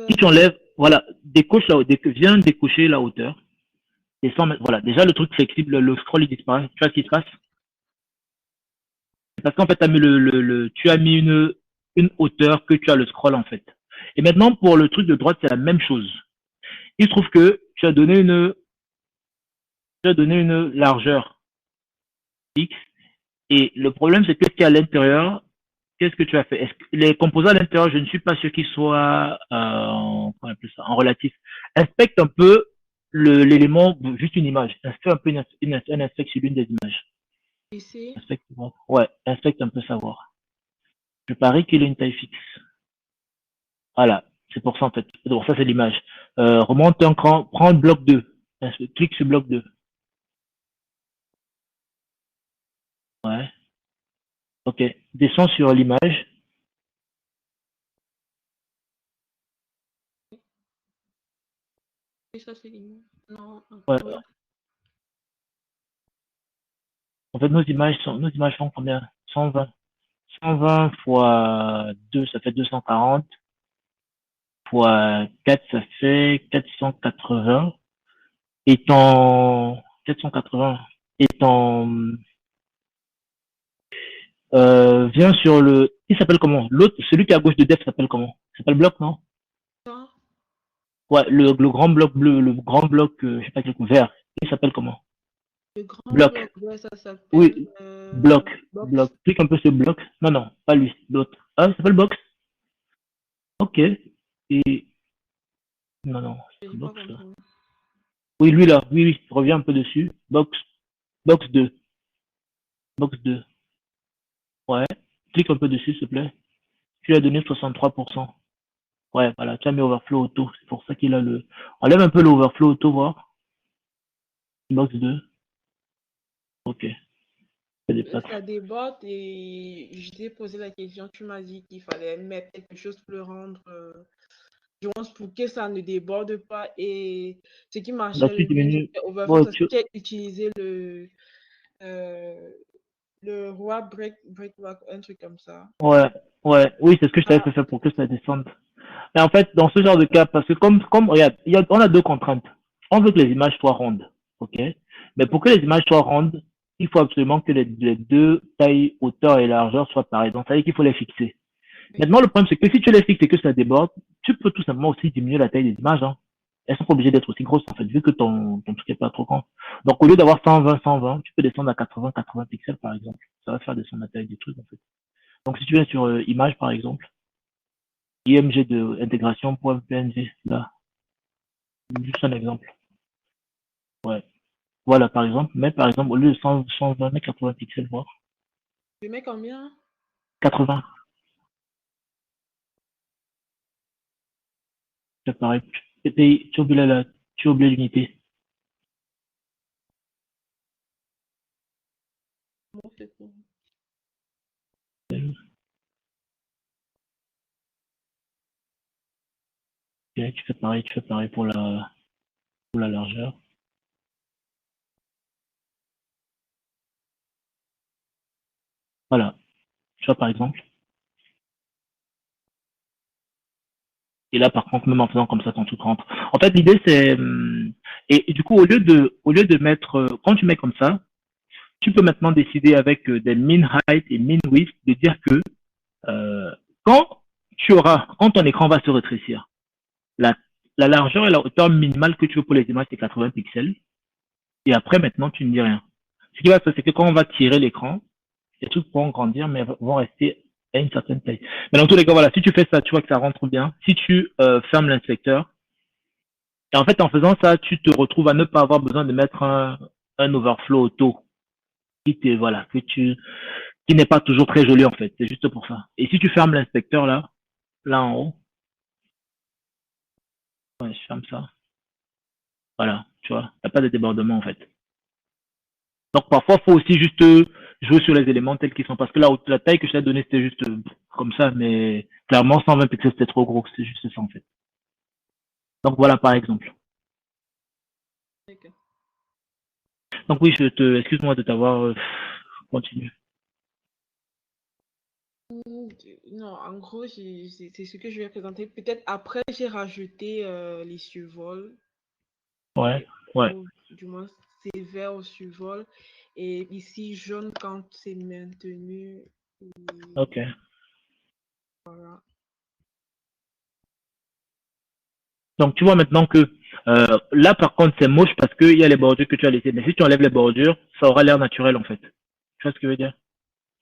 Si tu enlèves, voilà, décoche viens décocher la hauteur. Descends, voilà, déjà le truc flexible, le scroll il disparaît. Tu vois ce qui se passe? C'est parce qu'en fait, tu as mis une hauteur que tu as le scroll en fait. Et maintenant, pour le truc de droite, c'est la même chose. Il se trouve que tu as donné une largeur X. Et le problème, c'est que ce qui est à l'intérieur, qu'est-ce que tu as fait? Les composants à l'intérieur, je ne suis pas sûr qu'ils soient comment on appelle ça, en relatif. Inspecte un peu l'élément, juste une image. Inspecte un peu un inspecte sur l'une des images. Ici. Inspecte, ouais, inspecte un peu savoir. Je parie qu'il a une taille fixe. Voilà, c'est pour ça en fait. Donc ça c'est l'image. Remonte un cran, prends le bloc 2. Clique sur bloc 2. Ouais. Ok. Descends sur l'image. Et ça, c'est l'image. Non, Ouais. oui. En fait, nos images font combien? 120. 120 fois 2, ça fait 240. Fois 4, ça fait 480. Et ton 480. Et ton viens sur il s'appelle comment? L'autre, celui qui est à gauche de Def s'appelle comment? Il s'appelle bloc, non? Ça, Ouais, le grand bloc bleu, le grand bloc, je sais pas quel vert. Il s'appelle comment? le grand Bloc. bloc, ouais, ça s'appelle Oui, bloc. box. Bloc. Clique un peu sur bloc. Non, non, pas lui, l'autre. Ah, il s'appelle box. Ok. Et non, non, J'ai c'est pas box. compris. Oui, lui là. Oui, oui. Reviens un peu dessus. Box. Box 2. Box 2. Ouais. Clique un peu dessus, s'il te plaît. Tu lui as donné 63%. Ouais, voilà. Tu as mis overflow auto. C'est pour ça qu'il a le. Enlève un peu l'overflow auto, voir. Box 2. Ok. Ça dépasse. Ça déborde et je t'ai posé la question. Tu m'as dit qu'il fallait mettre quelque chose pour le rendre, je pense, pour que ça ne déborde pas. Et ce qui Là, marchait tu le mieux, diminues. c'était overflow. Ouais, Ça, c'était utiliser euh, le roi break, un truc comme ça. ouais, ouais. Oui, c'est ce que je t'avais Ah, fait faire pour que ça descende. Mais en fait, dans ce genre de cas, parce que regarde, on a deux contraintes. On veut que les images soient rondes, ok? Mais pour que les images soient rondes, il faut absolument que les deux tailles, hauteur et largeur soient pareilles. Donc, ça veut dire qu'il faut les fixer. oui. Maintenant, le problème, c'est que si tu les fixes et que ça déborde, tu peux tout simplement aussi diminuer la taille des images, hein. Elles sont pas obligées d'être aussi grosses, en fait, vu que ton truc est pas trop grand. Donc, au lieu d'avoir 120, 120, tu peux descendre à 80, 80 pixels, par exemple. Ça va faire descendre la taille du truc, en fait. Donc, si tu viens sur image, par exemple, IMG de intégration.png, là, juste un exemple. Ouais. Voilà, par exemple, mais par exemple, au lieu de 120, mets 80 pixels, voir. Je mets combien? 80. C'est pareil. Tu oublies l'unité. Bon, c'est tout. Ok, tu fais pareil pour la largeur. Voilà. Tu vois, par exemple. Et là, par contre, même en faisant comme ça, ton truc rentre. En fait, l'idée, c'est, et du coup, au lieu de mettre, quand tu mets comme ça, tu peux maintenant décider avec des min height et min width de dire que, euh, quand quand ton écran va se rétrécir, la, la largeur et la hauteur minimale que tu veux pour les images, c'est 80 pixels. Et après, maintenant, tu ne dis rien. Ce qui va se passer, c'est que quand on va tirer l'écran, les trucs pourront grandir, mais vont rester à une certaine taille. Mais dans tous les cas, voilà, si tu fais ça, tu vois que ça rentre bien. Si tu fermes l'inspecteur, et en fait, en faisant ça, tu te retrouves à ne pas avoir besoin de mettre un overflow auto voilà, qui n'est pas toujours très joli en fait. C'est juste pour ça. Et si tu fermes l'inspecteur là en haut, ouais, je ferme ça. Voilà, tu vois, il n'y a pas de débordement en fait. Donc parfois, il faut aussi juste jouer sur les éléments tels qu'ils sont. Parce que là, la taille que je t'ai donnée, c'était juste comme ça, mais clairement, 120 pixels, c'était trop gros. C'est juste ça en fait. Donc voilà, par exemple. D'accord. Donc oui, excuse-moi de t'avoir continué. Non, en gros, c'est ce que je vais présenter. Peut-être après, j'ai rajouté les survols. Ouais, ouais, Du moins, c'est vert au survol. Et ici, jaune quand c'est maintenu. Et ok. voilà. Donc tu vois maintenant que là par contre c'est moche parce qu'il y a les bordures que tu as laissées. Mais si tu enlèves les bordures, ça aura l'air naturel en fait. Tu vois ce que je veux dire?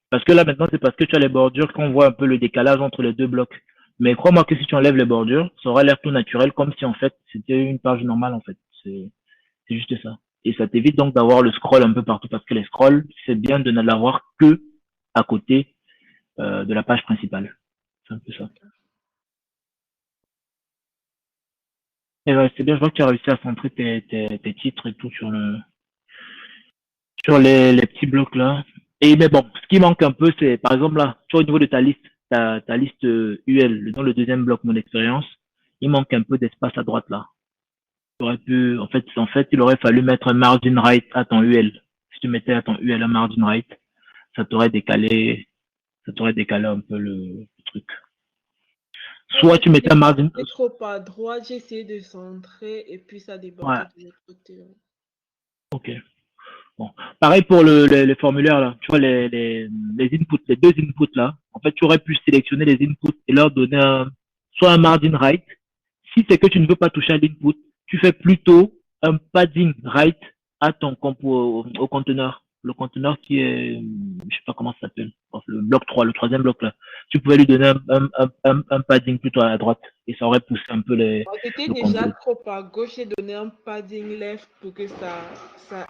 Parce que là maintenant c'est parce que tu as les bordures qu'on voit un peu le décalage entre les deux blocs. Mais crois-moi que si tu enlèves les bordures, ça aura l'air tout naturel comme si en fait c'était une page normale en fait. C'est juste ça. Et ça t'évite donc d'avoir le scroll un peu partout parce que les scrolls, c'est bien de ne l'avoir que à côté de la page principale. C'est un peu ça. Et ouais, c'est bien, je vois que tu as réussi à centrer tes titres et tout sur les petits blocs là. Et mais bon, ce qui manque un peu, c'est par exemple là, tu vois, au niveau de ta liste UL, dans le deuxième bloc, mon expérience, il manque un peu d'espace à droite là. Tu aurais pu, en fait, il aurait fallu mettre un margin right à ton UL. Si tu mettais à ton UL un margin right, ça t'aurait décalé, ça t'aurait décalé un peu le truc. Soit tu mettais un margin. C'est trop à droite, j'ai essayé de centrer et puis ça Ouais, débordait de l'autre côté. ok. Bon. Pareil pour les formulaires là. Tu vois, les inputs, les deux inputs là. En fait, tu aurais pu sélectionner les inputs et leur donner soit un margin right. Si c'est que tu ne veux pas toucher à l'input, tu fais plutôt un padding right à au conteneur. Le conteneur qui est, je sais pas comment ça s'appelle, le bloc 3, le troisième bloc là. Tu pouvais lui donner un padding plutôt à la droite et ça aurait poussé un peu C'était le déjà compte. trop à gauche, j'ai donné un padding left pour que ça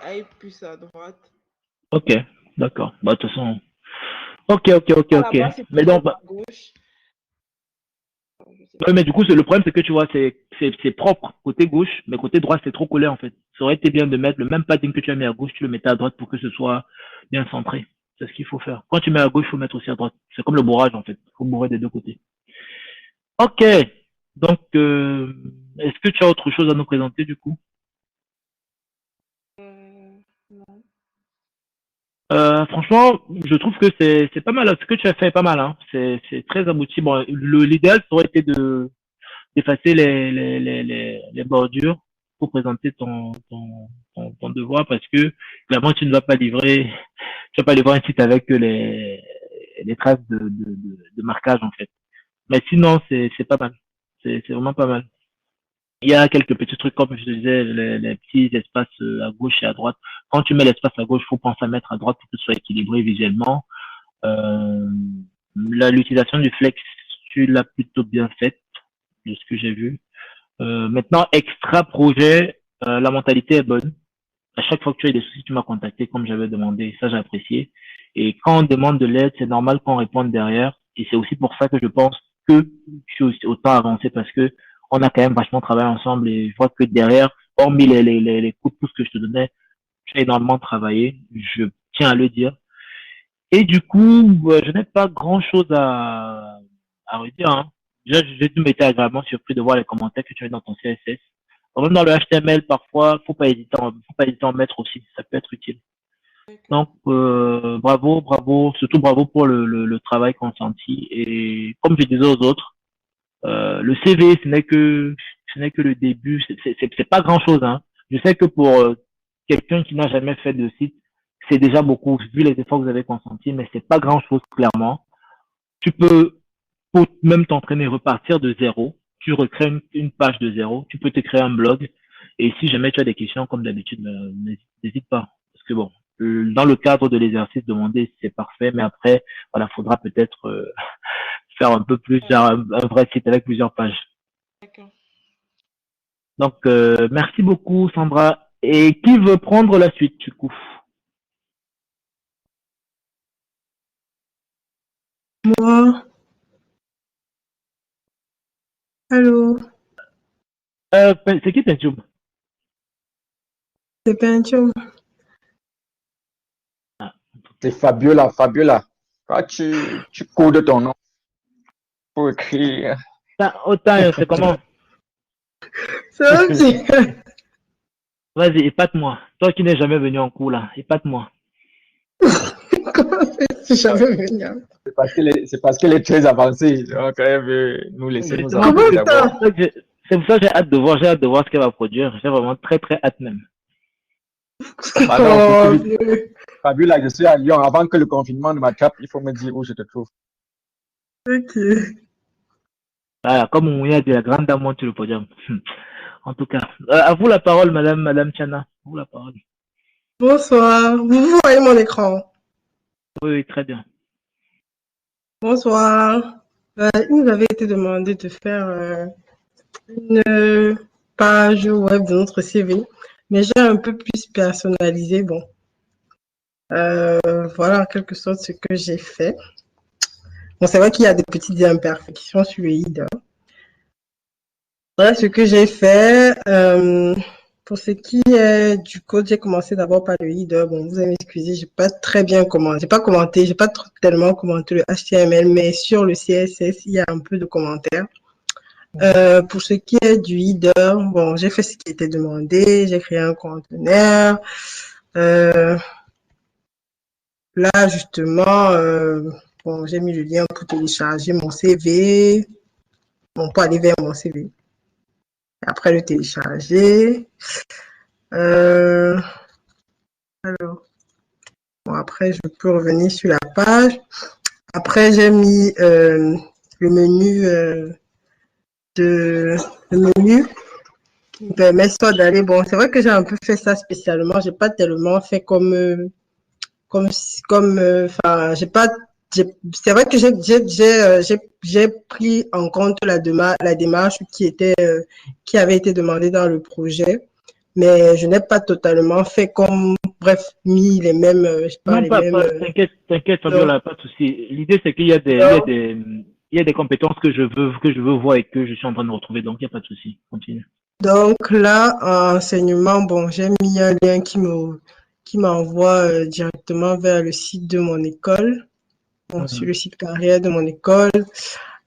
aille plus à droite. Ok, d'accord. Bah, de toute façon, ok. À la base, Mais c'était trop donc, bah, à gauche. Je sais ouais, pas. mais du coup, le problème, c'est que tu vois, c'est propre côté gauche, mais côté droit, c'est trop collé en fait. Ça aurait été bien de mettre le même padding que tu as mis à gauche, tu le mettais à droite pour que ce soit bien centré. C'est ce qu'il faut faire. Quand tu mets à gauche, il faut mettre aussi à droite. C'est comme le bourrage en fait. Il faut bourrer des deux côtés. Ok. Donc, est-ce que tu as autre chose à nous présenter du coup? Non. Franchement, je trouve que c'est pas mal. Ce que tu as fait est pas mal. Hein. C'est très abouti. Bon, l'idéal, ça aurait été d'effacer les bordures pour présenter ton devoir parce que clairement tu ne vas pas livrer, tu vas pas livrer un site avec que les traces de marquage en fait. Mais sinon, c'est pas mal. C'est vraiment pas mal. Il y a quelques petits trucs comme je te disais, les petits espaces à gauche et à droite. Quand tu mets l'espace à gauche, faut penser à mettre à droite pour que ce soit équilibré visuellement. Euh, l'utilisation du Flex, tu l'as plutôt bien faite, de ce que j'ai vu. Maintenant, extra projet, la mentalité est bonne. À chaque fois que tu as des soucis, tu m'as contacté comme j'avais demandé. Ça, j'ai apprécié. Et quand on demande de l'aide, c'est normal qu'on réponde derrière. Et c'est aussi pour ça que je pense que je suis aussi autant avancé parce que on a quand même vachement travaillé ensemble et je vois que derrière, hormis les coups de pouce que je te donnais, tu as énormément travaillé. Je tiens à le dire. Et du coup, je n'ai pas grand chose à redire, hein. Déjà, j'ai tout été agréablement surpris de voir les commentaires que tu mets dans ton CSS. Même dans le HTML, parfois, faut pas hésiter à en mettre aussi. Ça peut être utile. Donc, bravo, bravo, surtout bravo pour le travail consenti. Et comme je disais aux autres, le CV, ce n'est que le début. C'est pas grand chose, hein. Je sais que pour quelqu'un qui n'a jamais fait de site, c'est déjà beaucoup, vu les efforts que vous avez consentis, mais c'est pas grand chose, clairement. Tu peux même t'entraîner, repartir de zéro. Tu recrées une page de zéro. Tu peux te créer un blog. Et si jamais tu as des questions, comme d'habitude, n'hésite pas. Parce que bon, dans le cadre de l'exercice demandé, c'est parfait. Mais après, voilà, faudra peut-être faire un peu plus, un vrai site avec plusieurs pages. D'accord. Donc, merci beaucoup, Sandra. Et qui veut prendre la suite, du coup? Moi, allô, C'est qui Pentium? c'est Pentium. C'est Fabiola, Fabiola. Quand tu codes ton nom pour écrire. Autant, c'est comment? Ça va bien. Vas-y, épate-moi. Toi qui n'es jamais venu en cours, là, épate-moi. Comment fais-tu jamais venir? C'est parce qu'elle est très avancée. Donc, elle veut nous laisser nous Justement, envoyer Comment d'abord. ça? c'est pour ça que j'ai hâte de voir ce qu'elle va produire. J'ai vraiment très, très hâte même. Ah non, pour Oh, que Dieu. Fabiola, je suis à Lyon. Avant que le confinement ne m'attrape, il faut me dire où je te trouve. Ok. Voilà, comme on a dit, la grande dame monte sur le podium. En tout cas, à vous la parole, madame Chana. À vous la parole. Bonsoir. Vous voyez mon écran? Oui, oui, très bien. Bonsoir. Il nous avait été demandé de faire une page web de notre CV, mais j'ai un peu plus personnalisé. Bon, voilà en quelque sorte ce que j'ai fait. Bon, c'est vrai qu'il y a des petites imperfections sur le leader. Voilà ce que j'ai fait. Pour ce qui est du code, j'ai commencé d'abord par le leader. Bon, vous allez m'excuser, j'ai pas très bien commenté. J'ai pas tellement commenté le HTML, mais sur le CSS, il y a un peu de commentaires. Pour ce qui est du header, bon, j'ai fait ce qui était demandé. J'ai créé un conteneur. Là, justement, bon, j'ai mis le lien pour télécharger mon CV. Bon, pour aller vers mon CV. Après le télécharger. Alors, bon, après, je peux revenir sur la page. Après, j'ai mis le menu le menu qui me permet soit d'aller. Bon, c'est vrai que j'ai un peu fait ça spécialement. J'ai pas tellement fait enfin, j'ai pas. C'est vrai que j'ai pris en compte la démarche qui avait été demandée dans le projet. Mais je n'ai pas totalement fait comme, bref, mis les mêmes, je sais pas, Non, les mêmes. t'inquiète, Donc, Fabiola, pas de souci. L'idée, c'est qu'il y a des compétences que je veux voir et que je suis en train de retrouver. Donc, il n'y a pas de souci. Continue. donc là, en enseignement, bon, j'ai mis un lien qui m'envoie directement vers le site de mon école, bon, sur le site carrière de mon école.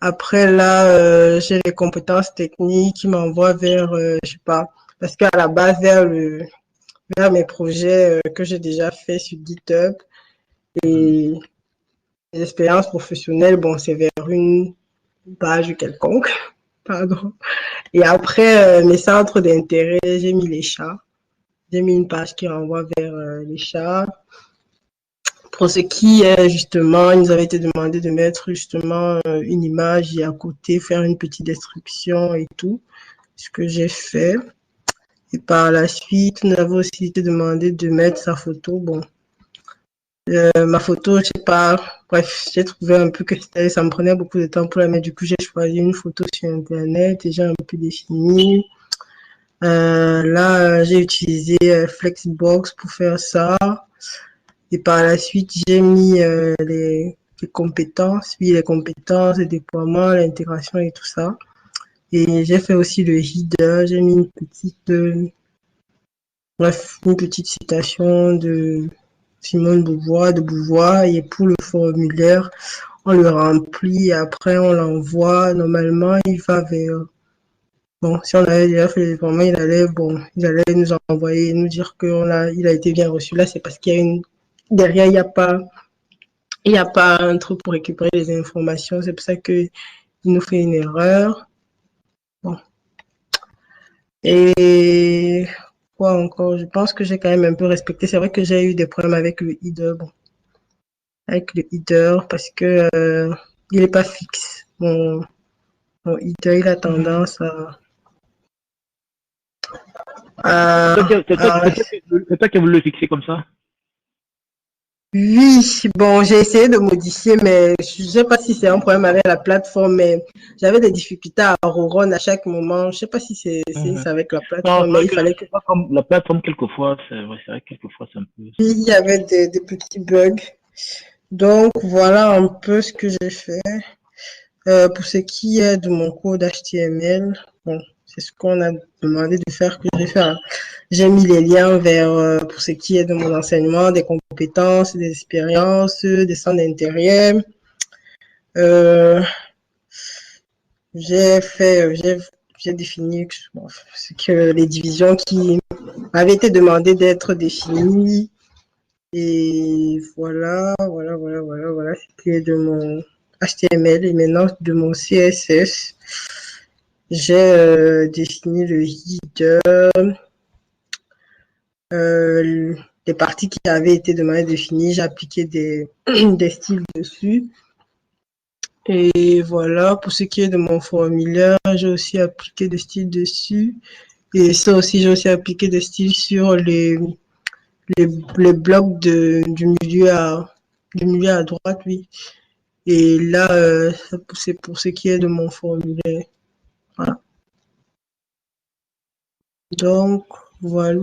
Après là, j'ai les compétences techniques qui m'envoient vers, je sais pas, parce qu'à la base vers mes projets que j'ai déjà fait sur GitHub et les expériences professionnelles, bon, c'est vers une page quelconque, pardon. Et après, mes centres d'intérêt, j'ai mis les chats. J'ai mis une page qui renvoie vers les chats. Pour ce qui est justement, il nous avait été demandé de mettre justement une image et à côté faire une petite description et tout, ce que j'ai fait. Et par la suite, nous avons aussi été demandé de mettre sa photo. Bon, Ma photo, je sais pas. Bref, j'ai trouvé un peu que ça me prenait beaucoup de temps pour la mettre. Du coup, j'ai choisi une photo sur Internet, déjà un peu définie. Là, j'ai utilisé Flexbox pour faire ça. Et par la suite, j'ai mis les compétences, oui, les compétences, le déploiement, l'intégration et tout ça. Et j'ai fait aussi le header. J'ai mis une petite citation de Simone de Beauvoir. Et pour le formulaire, on le remplit et après on l'envoie. Normalement, il va vers... Bon, si on avait déjà fait le déploiement, il allait nous envoyer, nous dire il a été bien reçu. Là, c'est parce qu'il y a derrière, il y a pas un truc pour récupérer les informations. C'est pour ça que il nous fait une erreur. Bon. Et quoi encore? Je pense que j'ai quand même un peu respecté. C'est vrai que j'ai eu des problèmes avec le header. Bon, avec le header parce que il est pas fixe. Mon header, il a tendance C'est toi, à c'est toi qui as voulu le fixer comme ça? oui, bon, j'ai essayé de modifier, mais je sais pas si c'est un problème avec la plateforme, mais j'avais des difficultés à rerun à chaque moment. Je sais pas si c'est Mhm. avec la Non, c'est plateforme, mais vrai il que fallait que la plateforme, quelquefois, c'est vrai que quelquefois, c'est un peu. il y avait des petits bugs. Donc, voilà un peu ce que j'ai fait. Pour ce qui est de mon code HTML, bon, c'est ce qu'on a demandé de faire que j'ai fait. J'ai mis les liens vers, pour ce qui est de mon enseignement, des compétences, des expériences, des centres d'intérêt. Euh, j'ai défini bon, ce que les divisions qui m'avaient été demandées d'être définies. Et voilà ce qui est de mon HTML et maintenant de mon CSS. J'ai défini le header, les parties qui avaient été demandées définies, j'ai appliqué des styles dessus. Et voilà, pour ce qui est de mon formulaire, j'ai aussi appliqué des styles dessus. Et ça aussi, j'ai aussi appliqué des styles sur les blocs du milieu à droite, oui. Et là, c'est pour ce qui est de mon formulaire. Voilà. Donc, voilà.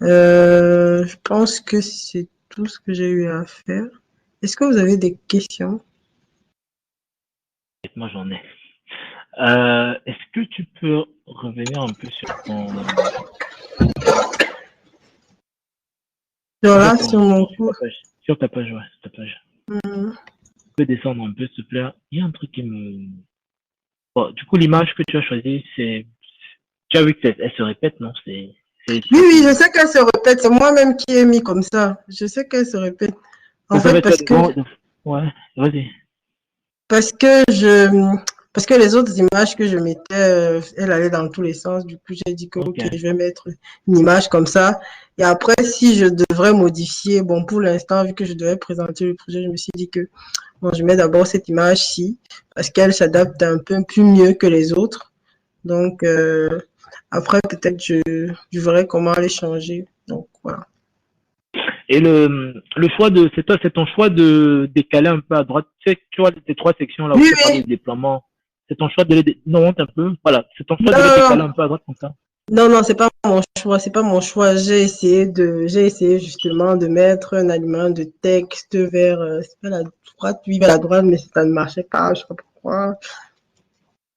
Je pense que c'est tout ce que j'ai eu à faire. Est-ce que vous avez des questions? Moi, j'en ai. Est-ce que tu peux revenir un peu sur Voilà, sur mon cours. sur ta page, ouais, sur ta page. Tu peux descendre un peu, s'il te plaît. Il y a un truc qui me. Bon, du coup, l'image que tu as choisie, tu as vu qu'elle se répète, non? Oui, je sais qu'elle se répète. C'est moi-même qui ai mis comme ça. Je sais qu'elle se répète. En Ça fait, va être ouais, vas-y. parce que parce que les autres images que je mettais, elles allaient dans tous les sens. Du coup, j'ai dit que, Ok. ok, je vais mettre une image comme ça. Et après, si je devrais modifier, bon, pour l'instant, vu que je devais présenter le projet, je me suis dit que, bon, je mets d'abord cette image-ci, parce qu'elle s'adapte un peu plus mieux que les autres. Donc, après, peut-être, je verrai comment les changer. Donc, voilà. Et le choix c'est ton choix de décaler un peu à droite. Tu vois, tes trois sections là où Oui, tu as parlé oui. de déploiement. C'est ton choix non, monte un peu. Voilà. C'est ton choix de les Non, décaler un peu à droite comme ça. non, c'est pas mon choix, c'est pas mon choix. J'ai essayé justement de mettre un aliment de texte vers, c'est pas la droite, oui, vers la droite, mais ça ne marchait pas, je sais pas pourquoi.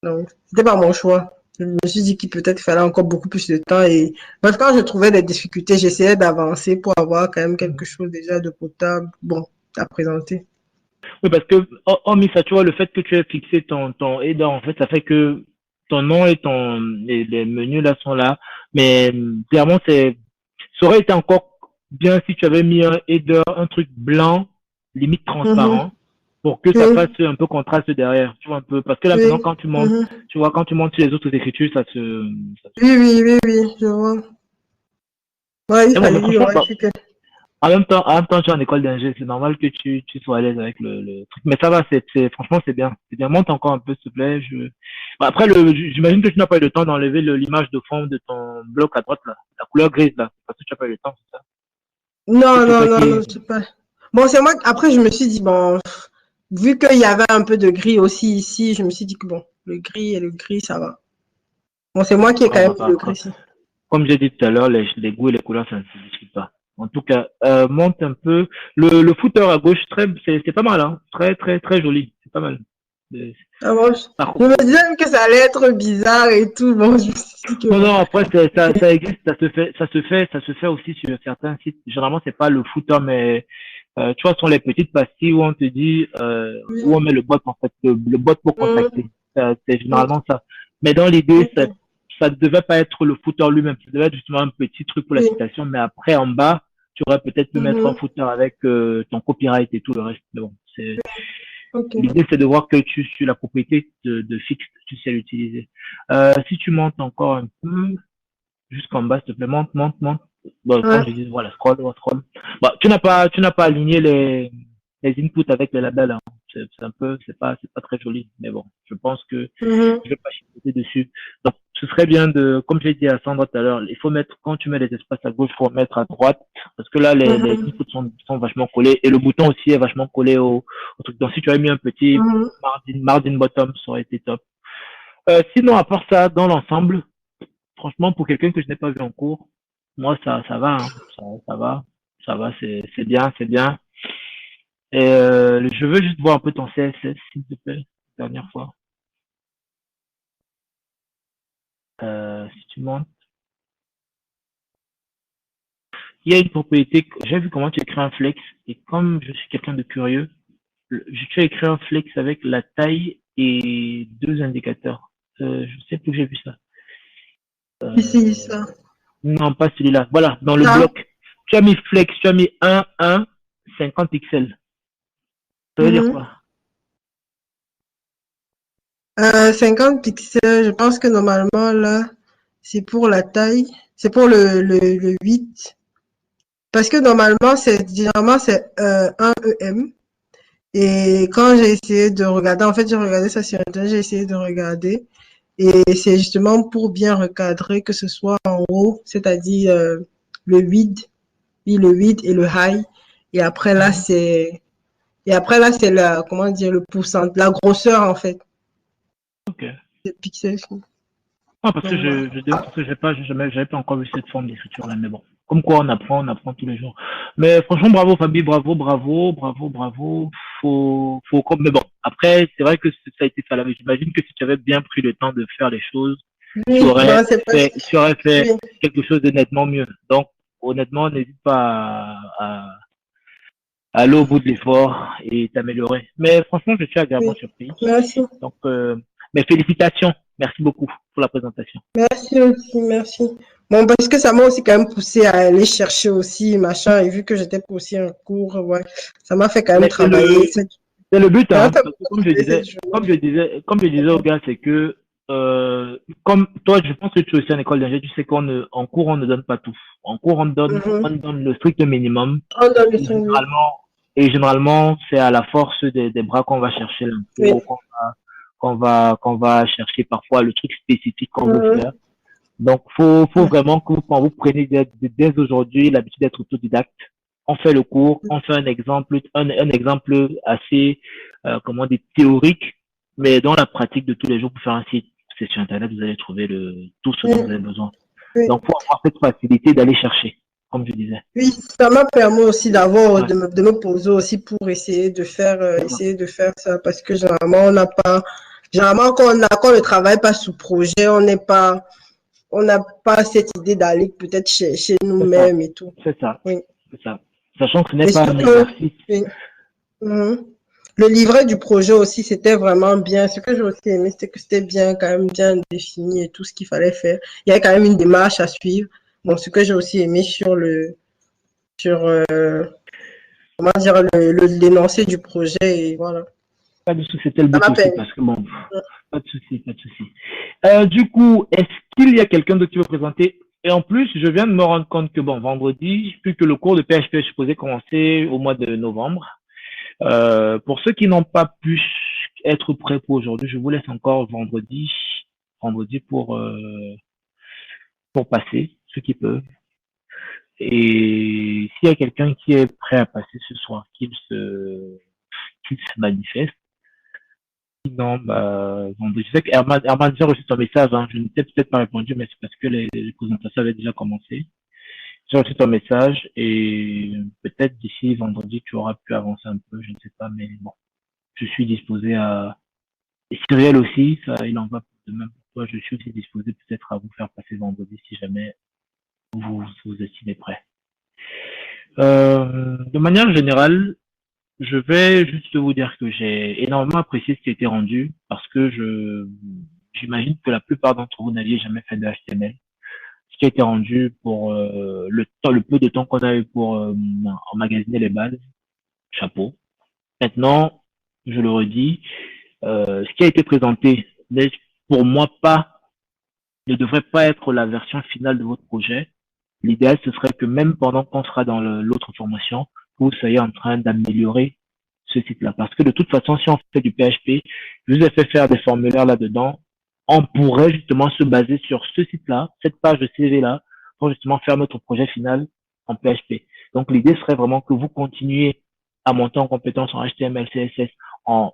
Donc, c'était pas mon choix. Je me suis dit qu'il peut-être fallait encore beaucoup plus de temps et, bref, quand je trouvais des difficultés, j'essayais d'avancer pour avoir quand même quelque chose déjà de potable, bon, à présenter. Oui, parce que, hormis ça, tu vois, le fait que tu aies fixé ton header, en fait, ça fait que ton nom et les menus là sont là. Mais, clairement, ça aurait été encore bien si tu avais mis un header, un truc blanc, limite Mhm. transparent, pour que ça fasse Oui, un peu contraste derrière, tu vois un peu. Parce que là, maintenant, oui. quand tu montes, Mhm. tu vois, quand tu montes sur les autres écritures, ça se... Oui, je vois. Ouais, Et bon, mais il franchement, aurait bah, pu que... en même temps, tu es en école d'ingé, c'est normal que tu sois à l'aise avec le truc. Mais ça va, franchement, c'est bien. C'est bien. Monte encore un peu, s'il te plaît. Bon, après, j'imagine que tu n'as pas eu le temps d'enlever l'image de fond de ton bloc à droite, là. La couleur grise, là. Parce que tu n'as pas eu le temps, c'est ça. Non, C'est non, ça non, non, qui... c'est pas. Bon, c'est moi. Après, je me suis dit, bon, vu qu'il y avait un peu de gris aussi ici, je me suis dit que bon, le gris et le gris, ça va. Bon, c'est moi qui ai quand Ah, même bah, mis le bah, gris ici. comme j'ai dit tout à l'heure, les goûts et les couleurs, ça ne se discute pas. En tout cas, monte un peu. Le footer à gauche, c'est pas mal, hein. Très, très, très joli. C'est pas mal. Euh, Ah bon, par je contre- me disais même que ça allait être bizarre et tout. Bon, je me suis dit que Non, bon. non, après, ça existe, ça se fait aussi sur certains sites. Généralement, c'est pas le footer, mais, tu vois, ce sont les petites pastilles où on te dit, où Oui. on met le bot, en fait, le bot pour Mhm. contacter. C'est Ok. généralement ça. Mais dans l'idée, Ok. ça ne devait pas être le footer lui-même. Ça devait être justement un petit truc pour la Oui. citation, mais après, en bas, tu aurais peut-être pu mettre un Mhm. footer avec, ton copyright et tout le reste. Mais bon, c'est, Ok. l'idée, c'est de voir que tu, sur la propriété de fixe, tu sais l'utiliser. Si tu montes encore un peu, jusqu'en bas, s'il te plaît, monte, monte, monte. Bon, comme Ouais. je dis, voilà, scroll, scroll. Bah, tu n'as pas aligné les inputs avec les labels, hein. C'est un peu, c'est pas très joli. Mais bon, je pense que Mhm. je vais pas chipoter dessus. Donc, ce serait bien de, comme j'ai dit à Sandra tout à l'heure, il faut mettre, quand tu mets les espaces à gauche, il faut mettre à droite. Parce que là, les Mhm. inputs sont vachement collés et le bouton aussi est vachement collé au truc. Donc, si tu avais mis un petit Mhm. margin bottom, ça aurait été top. Sinon, à part ça, dans l'ensemble, franchement, pour quelqu'un que je n'ai pas vu en cours, moi, ça va, hein. Ça va, c'est bien, c'est bien. Et je veux juste voir un peu ton CSS, s'il te plaît, dernière fois. Si tu montes. Il y a une propriété, j'ai vu comment tu écris un flex, et comme je suis quelqu'un de curieux, tu as écrit un flex avec la taille et deux indicateurs. Je sais plus où j'ai vu ça. Ici, Euh, ça. non, pas celui-là. Voilà, dans le Ça. bloc. Tu as mis flex, tu as mis 1, 50 pixels. Ça veut dire Mhm. quoi? 50 pixels, je pense que normalement, là, c'est pour la taille. C'est pour le 8. Parce que normalement, généralement, c'est 1 EM. Et quand j'ai essayé de regarder, en fait, j'ai regardé ça sur Internet, j'ai essayé de regarder. Et c'est justement pour bien recadrer que ce soit en haut, c'est-à-dire le vide, oui, le vide et le high. Et après là, Mhm. c'est, et après là, c'est la, comment dire, le pourcent, la grosseur, en fait, Ok. des pixels. Ah, parce que Donc voilà. parce que j'avais pas encore vu cette forme d'écriture-là, mais bon. Comme quoi, on apprend tous les jours. Mais franchement, bravo, Fabi, bravo, bravo, bravo, bravo. Mais bon. Après, c'est vrai que ça a été fait à la main. J'imagine que si tu avais bien pris le temps de faire les choses, Oui, non, c'est pas, tu aurais fait oui, quelque chose de nettement mieux. Donc, honnêtement, n'hésite pas à aller au bout de l'effort et t'améliorer. Mais franchement, je suis agréablement oui. surpris. Merci. Donc, mes félicitations. Merci beaucoup pour la présentation. Merci aussi, merci. Bon, parce que ça m'a aussi quand même poussé à aller chercher aussi, machin, et vu que j'étais aussi en cours, ouais, ça m'a fait quand même Mais travailler. c'est le but, Ça m'a hein, fait parce que beaucoup travailler cette journée. comme je disais au gars, c'est que, comme toi, je pense que tu es aussi en école d'ingénieur, tu sais en cours, on ne donne pas tout. En cours, on Mhm. donne le strict minimum. On donne le Et son, oui. généralement, c'est à la force des bras qu'on va chercher Oui. l'info, qu'on va chercher parfois le truc spécifique qu'on veut Mhm. faire. Donc, faut vraiment que quand vous prenez dès aujourd'hui l'habitude d'être autodidacte, on fait le cours, on fait un exemple assez, comment dire, théorique, mais dans la pratique de tous les jours pour faire un site. C'est sur Internet, vous allez trouver tout ce dont vous avez Oui. besoin. Oui. Donc, faut avoir cette facilité d'aller chercher, comme je disais. Oui, ça m'a permis aussi d'avoir, Ouais, de me poser aussi pour c'est ça. essayer de faire ça, parce que généralement, on n'a pas, généralement, quand on ne travaille pas sous projet, on n'a pas cette idée d'aller peut-être chez C'est ça. nous-mêmes et tout. C'est ça. Oui. C'est ça. Sachant que ce n'est Et pas un surtout, exercice. oui. Mhm. Le livret du projet aussi, c'était vraiment bien. Ce que j'ai aussi aimé, c'était que c'était bien, quand même bien défini et tout ce qu'il fallait faire. Il y avait quand même une démarche à suivre. Bon, ce que j'ai aussi aimé sur, comment dire, l'énoncé du projet et voilà. Pas du tout, c'était le Ça but m'a aussi, permis. parce que bon, pas de souci, pas de souci. Du coup, est-ce qu'il y a quelqu'un d'autre qui veut présenter? Et en plus, je viens de me rendre compte que bon, vendredi, vu que le cours de PHP est supposé commencer au mois de novembre, pour ceux qui n'ont pas pu être prêts pour aujourd'hui, je vous laisse encore vendredi pour passer, ceux qui peuvent. Et s'il y a quelqu'un qui est prêt à passer ce soir, qu'il se manifeste. Sinon, bah, vendredi. Je sais qu'Herman j'ai reçu ton message, hein. Je ne t'ai peut-être pas répondu, mais c'est parce que les présentations avaient déjà commencé. J'ai reçu ton message et peut-être d'ici vendredi, tu auras pu avancer un peu, je ne sais pas, mais bon, je suis disposé à. Et Cyriel aussi, ça, il en va de même pour toi. Je suis aussi disposé peut-être à vous faire passer vendredi si jamais vous estimez prêt. De manière générale, je vais juste vous dire que j'ai énormément apprécié ce qui a été rendu parce que j'imagine que la plupart d'entre vous n'aviez jamais fait de HTML. Ce qui a été rendu pour le peu de temps qu'on a eu pour emmagasiner les bases, chapeau. Maintenant, je le redis, ce qui a été présenté n'est pour moi ne devrait pas être la version finale de votre projet. L'idéal, ce serait que même pendant qu'on sera dans l'autre formation, vous soyez en train d'améliorer ce site-là. Parce que de toute façon, si on fait du PHP, je vous ai fait faire des formulaires là-dedans, on pourrait justement se baser sur ce site-là, cette page de CV-là, pour justement faire notre projet final en PHP. Donc l'idée serait vraiment que vous continuiez à monter en compétence en HTML, CSS, en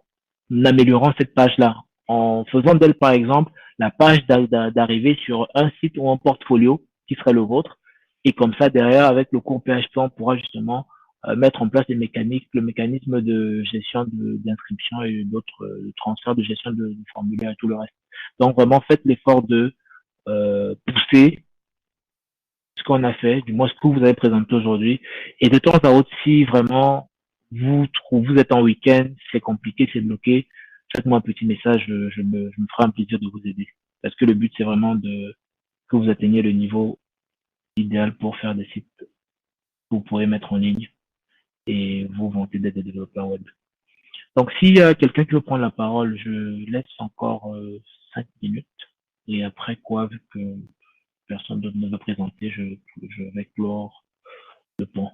améliorant cette page-là, en faisant d'elle, par exemple, la page d'arrivée sur un site ou un portfolio qui serait le vôtre. Et comme ça, derrière, avec le cours PHP, on pourra justement mettre en place des mécaniques, le mécanisme de gestion d'inscription et d'autres transferts de gestion de formulaire et tout le reste. Donc vraiment, faites l'effort de pousser ce qu'on a fait, du moins ce que vous avez présenté aujourd'hui. Et de temps à autre, si vraiment vous êtes en week-end, c'est compliqué, c'est bloqué, faites-moi un petit message, je me ferai un plaisir de vous aider. Parce que le but, c'est vraiment que vous atteigniez le niveau idéal pour faire des sites que vous pourrez mettre en ligne et vous vanter d'être des développeurs web. Donc, s'il y a quelqu'un qui veut prendre la parole, je laisse encore 5 minutes. Et après quoi, vu que personne d'autre ne veut présenter, je vais clore le pont.